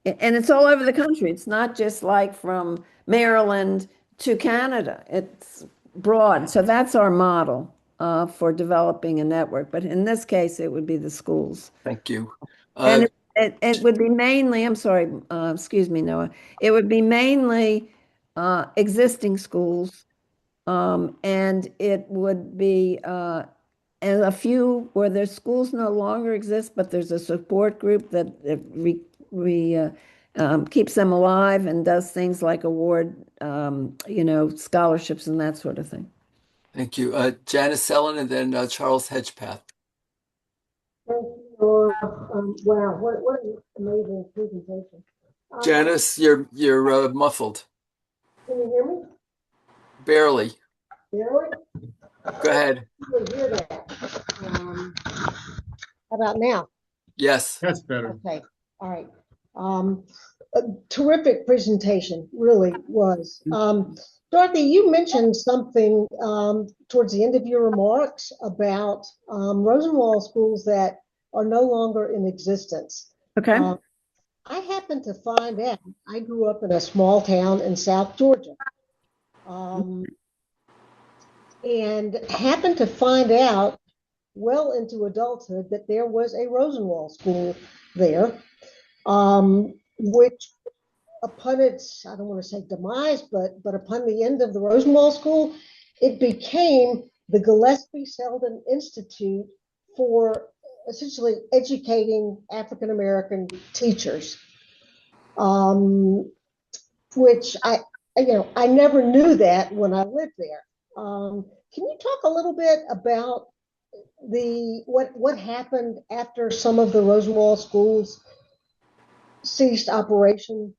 and it's all over the country. It's not just like from Maryland to Canada. It's broad. So that's our model for developing a network. But in this case, it would be the schools. Thank you. And Uh, it would be mainly, I'm sorry, excuse me, Noah, it would be mainly existing schools. And it would be and a few where their schools no longer exist, but there's a support group that keeps them alive and does things like award, scholarships and that sort of thing. Thank you. Janice Ellen and then Charles Hedgepath. Thank you, Laura. Wow, what an amazing presentation. Janice, you're muffled. Can you hear me? Barely. Barely? Go ahead. You can hear that. How about now? Yes. That's better. Okay, all right. A terrific presentation, really was. Dorothy, you mentioned something towards the end of your remarks about Rosenwald schools that are no longer in existence. Okay. I happened to find out, I grew up in a small town in South Georgia. And happened to find out well into adulthood that there was a Rosenwald school there, which upon its, I don't want to say demise, but upon the end of the Rosenwald School, it became the Gillespie Selden Institute for essentially educating African American teachers, which I never knew that when I lived there. Can you talk a little bit about what happened after some of the Rosenwald schools ceased operation?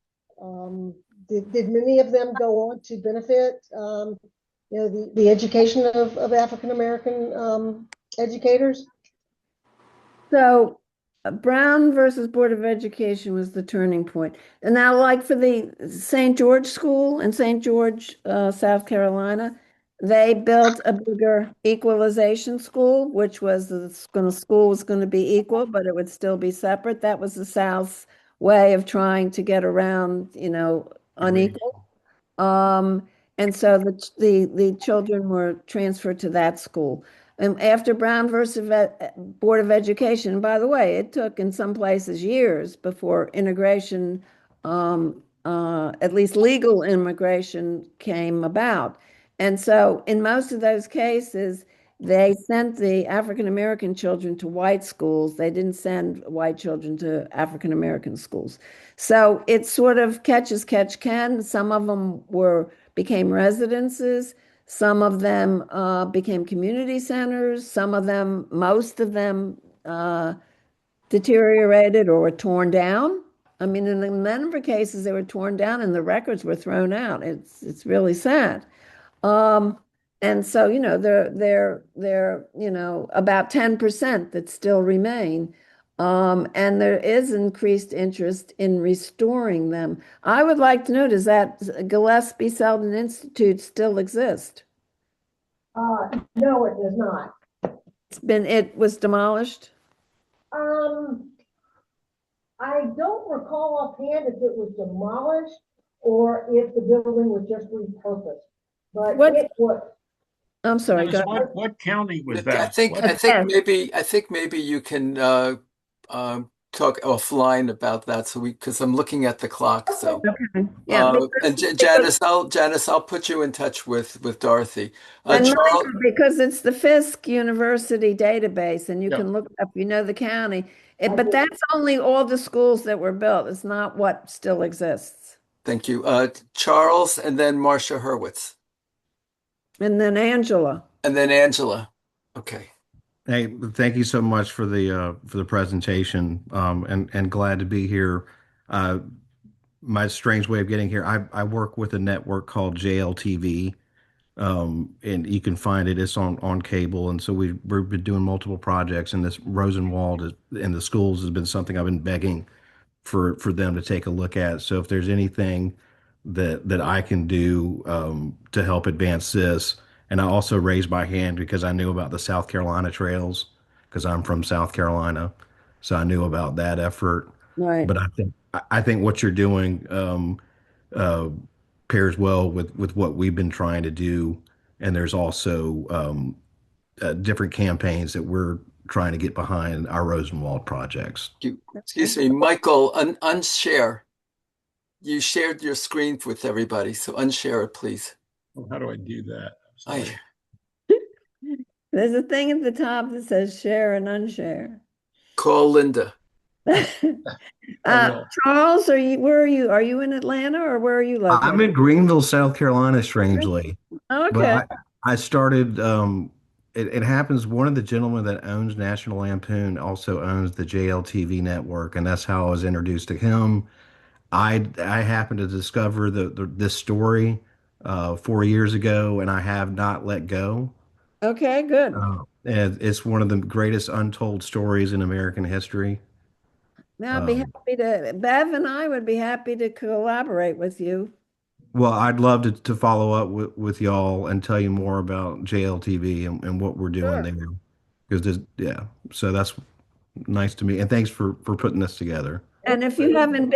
Did many of them go on to benefit the education of African American educators? So Brown versus Board of Education was the turning point. And now, like for the St. George School in St. George, South Carolina, they built a bigger equalization school, which was school was going to be equal, but it would still be separate. That was the South's way of trying to get around, unequal. And so the children were transferred to that school. And after Brown versus Board of Education, by the way, it took in some places years before integration, at least legal immigration, came about. And so in most of those cases, they sent the African American children to white schools. They didn't send white children to African American schools. So it sort of catch as catch can. Some of them became residences. Some of them became community centers. Most of them deteriorated or were torn down. I mean, in a number of cases, they were torn down and the records were thrown out. It's really sad. And so, they're about 10% that still remain. And there is increased interest in restoring them. I would like to know, does that Gillespie Selden Institute still exist? No, it does not. It was demolished? I don't recall offhand if it was demolished or if the building was just repurposed. But it was. I'm sorry, go ahead. What county was I that? think What- I think maybe you can talk offline about that. So because I'm looking at the clock. So Okay. Yeah. and Janice, I'll put you in touch with Dorothy. And Charles, because it's the Fisk University database, and you Yeah. can look up, the county. But that's only all the schools that were built. It's not what still exists. thank you. Charles, and then Marcia Hurwitz, And then Angela. and then Angela. Okay. Hey, thank you so much for the presentation, and glad to be here. My strange way of getting here, I work with a network called JLTV, and you can find it. It's on cable, and so we've been doing multiple projects, and this Rosenwald and the schools has been something I've been begging for them to take a look at. So if there's anything that I can do to help advance this, and I also raised my hand because I knew about the South Carolina trails because I'm from South Carolina, so I knew about that effort. Right. But I think what you're doing uh, pairs well with what we've been trying to do, and there's also different campaigns that we're trying to get behind our Rosenwald projects. Excuse me, Michael, unshare. You shared your screen with everybody, so unshare it, please. Well, how do I do that? I, There's a thing at the top that says share and unshare. call Linda. I will. Charles, where are you? Are you in Atlanta or where are you I'm located? in Greenville, South Carolina, strangely, but Okay. I started. It happens. One of the gentlemen that owns National Lampoon also owns the JLTV network, and that's how I was introduced to him. I happened to discover this story 4 years ago, and I have not let go. Okay, good. And it's one of the greatest untold stories in American history. Now I'd be Um, happy to, Bev and I would be happy to collaborate with you. well, I'd love to follow up with y'all and tell you more about JLTV and what we're doing Sure. there. Because yeah, so that's nice to me. And thanks for putting this together. And if you haven't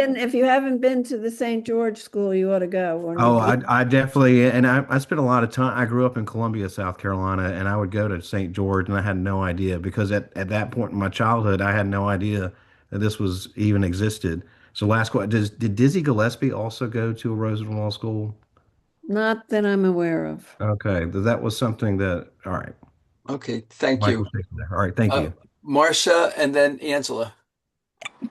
been to the St. George School, you ought to go. Oh, I definitely, and I spent a lot of time. I grew up in Columbia, South Carolina, and I would go to St. George, and I had no idea because at that point in my childhood, I had no idea that this was even existed. So last question, did Dizzy Gillespie also go to a Rosenwald school? Not that I'm aware of. Okay, that was something that, all right, Okay, thank you. Michael's taking there. All right, thank Uh, you. Marcia and then Angela.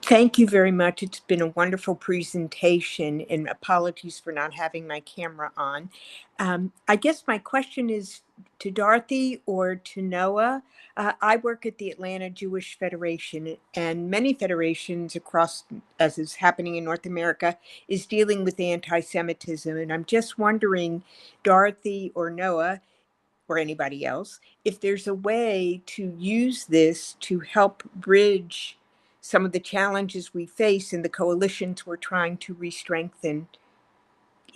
Thank you very much. It's been a wonderful presentation, and apologies for not having my camera on. I guess my question is to Dorothy or to Noah. I work at the Atlanta Jewish Federation, and many federations across, as is happening in North America, is dealing with anti-Semitism. And I'm just wondering, Dorothy or Noah, or anybody else, if there's a way to use this to help bridge some of the challenges we face in the coalitions we're trying to re-strengthen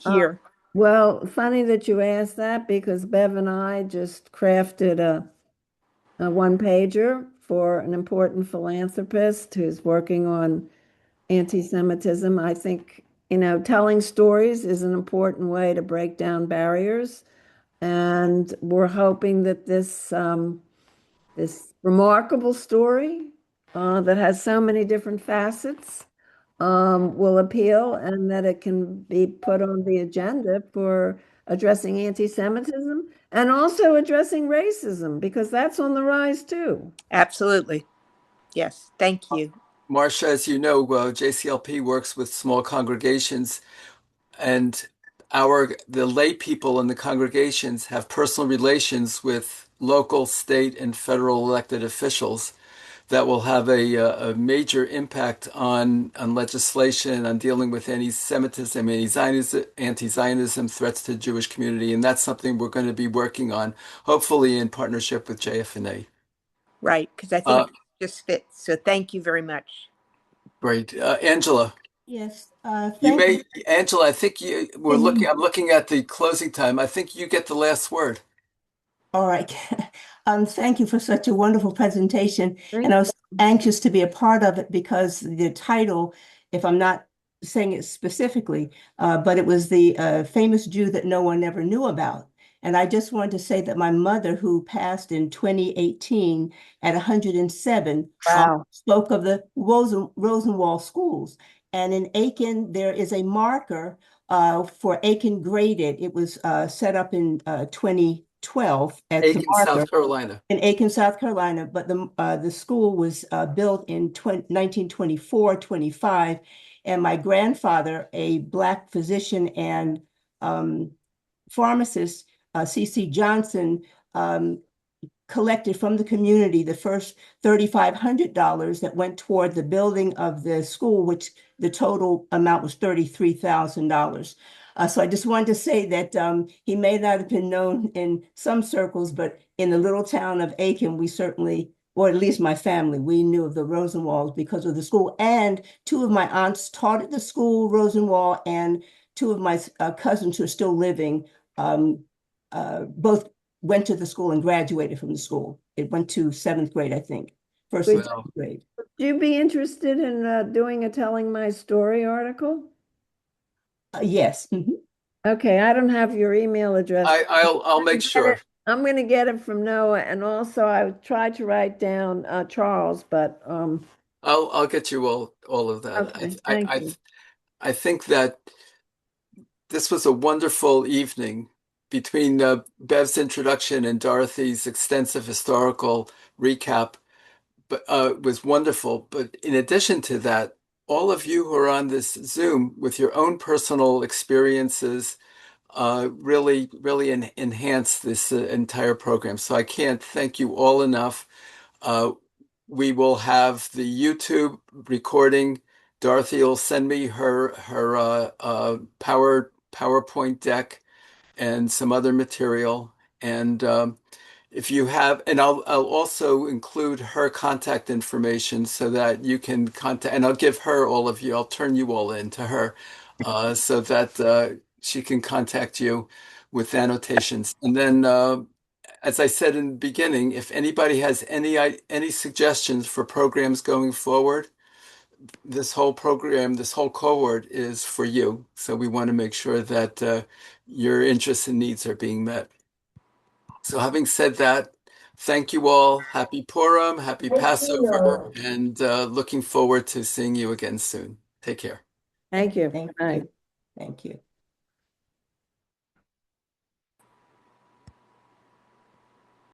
Uh, here. well, funny that you asked that because Bev and I just crafted a one pager for an important philanthropist who's working on anti-Semitism. I think, telling stories is an important way to break down barriers. And we're hoping that this remarkable story that has so many different facets will appeal and that it can be put on the agenda for addressing anti-Semitism and also addressing racism because that's on the rise too. Absolutely. Yes. Thank you. Marcia, as you know, JCLP works with small congregations, and the lay people in the congregations have personal relations with local, state, and federal elected officials that will have a major impact on legislation, on dealing with anti-Semitism, anti-Zionism threats to the Jewish community, and that's something we're going to be working on, hopefully in partnership with JFNA. Right. Because I think it just fits. So thank you very much. Great. Angela, Yes, Angela, I think I'm looking at the closing time. I think you get the last word. all right. Thank you for such a wonderful presentation. Thank And I was anxious to be a part of it because the title, if I'm not saying it specifically, but it was the famous Jew that no one ever knew about. And I just wanted to say that my mother, who passed in 2018 at 107, Wow. spoke of the Rosenwald schools. And in Aiken, there is a marker for Aiken Graded. It was set up in 2012 at the Aiken, marker South Carolina. in Aiken, South Carolina, but the school was built in 1924, 25. And my grandfather, a Black physician and pharmacist, C.C. Johnson, collected from the community the first $3,500 that went toward the building of the school, which the total amount was $33,000. So I just wanted to say that he may not have been known in some circles, but in the little town of Aiken, we certainly or at least my family, we knew of the Rosenwalds because of the school. And two of my aunts taught at the school, Rosenwald, and two of my cousins who are still living, both went to the school and graduated from the school. It went to seventh grade, I think, first and Would Well, second grade. you be interested in doing a Telling My Story article? Yes. Mhm. Okay, I don't have your email address. I'll make sure. I'm going to get it from Noah, and also I tried to write down Charles, but I'll get you all of that. okay, thank you. I think that this was a wonderful evening between Bev's introduction and Dorothy's extensive historical recap. But was wonderful. But in addition to that, all of you who are on this Zoom with your own personal experiences really enhance this entire program. So I can't thank you all enough. Uh, we will have the YouTube recording. Dorothy will send me her PowerPoint deck and some other material. And if you have, and I'll also include her contact information so that you can contact, and I'll give her all of you. I'll turn you all in to her so that she can contact you with annotations. And then, as I said in the beginning, if anybody has any suggestions for programs going forward, this whole program, this whole cohort is for you. So we want to make sure that your interests and needs are being met. So having said that, thank you all. Happy Purim, happy Thank Passover, you. and looking forward to seeing you again soon. Take care. Thank you. Thank Bye. you. Thank you.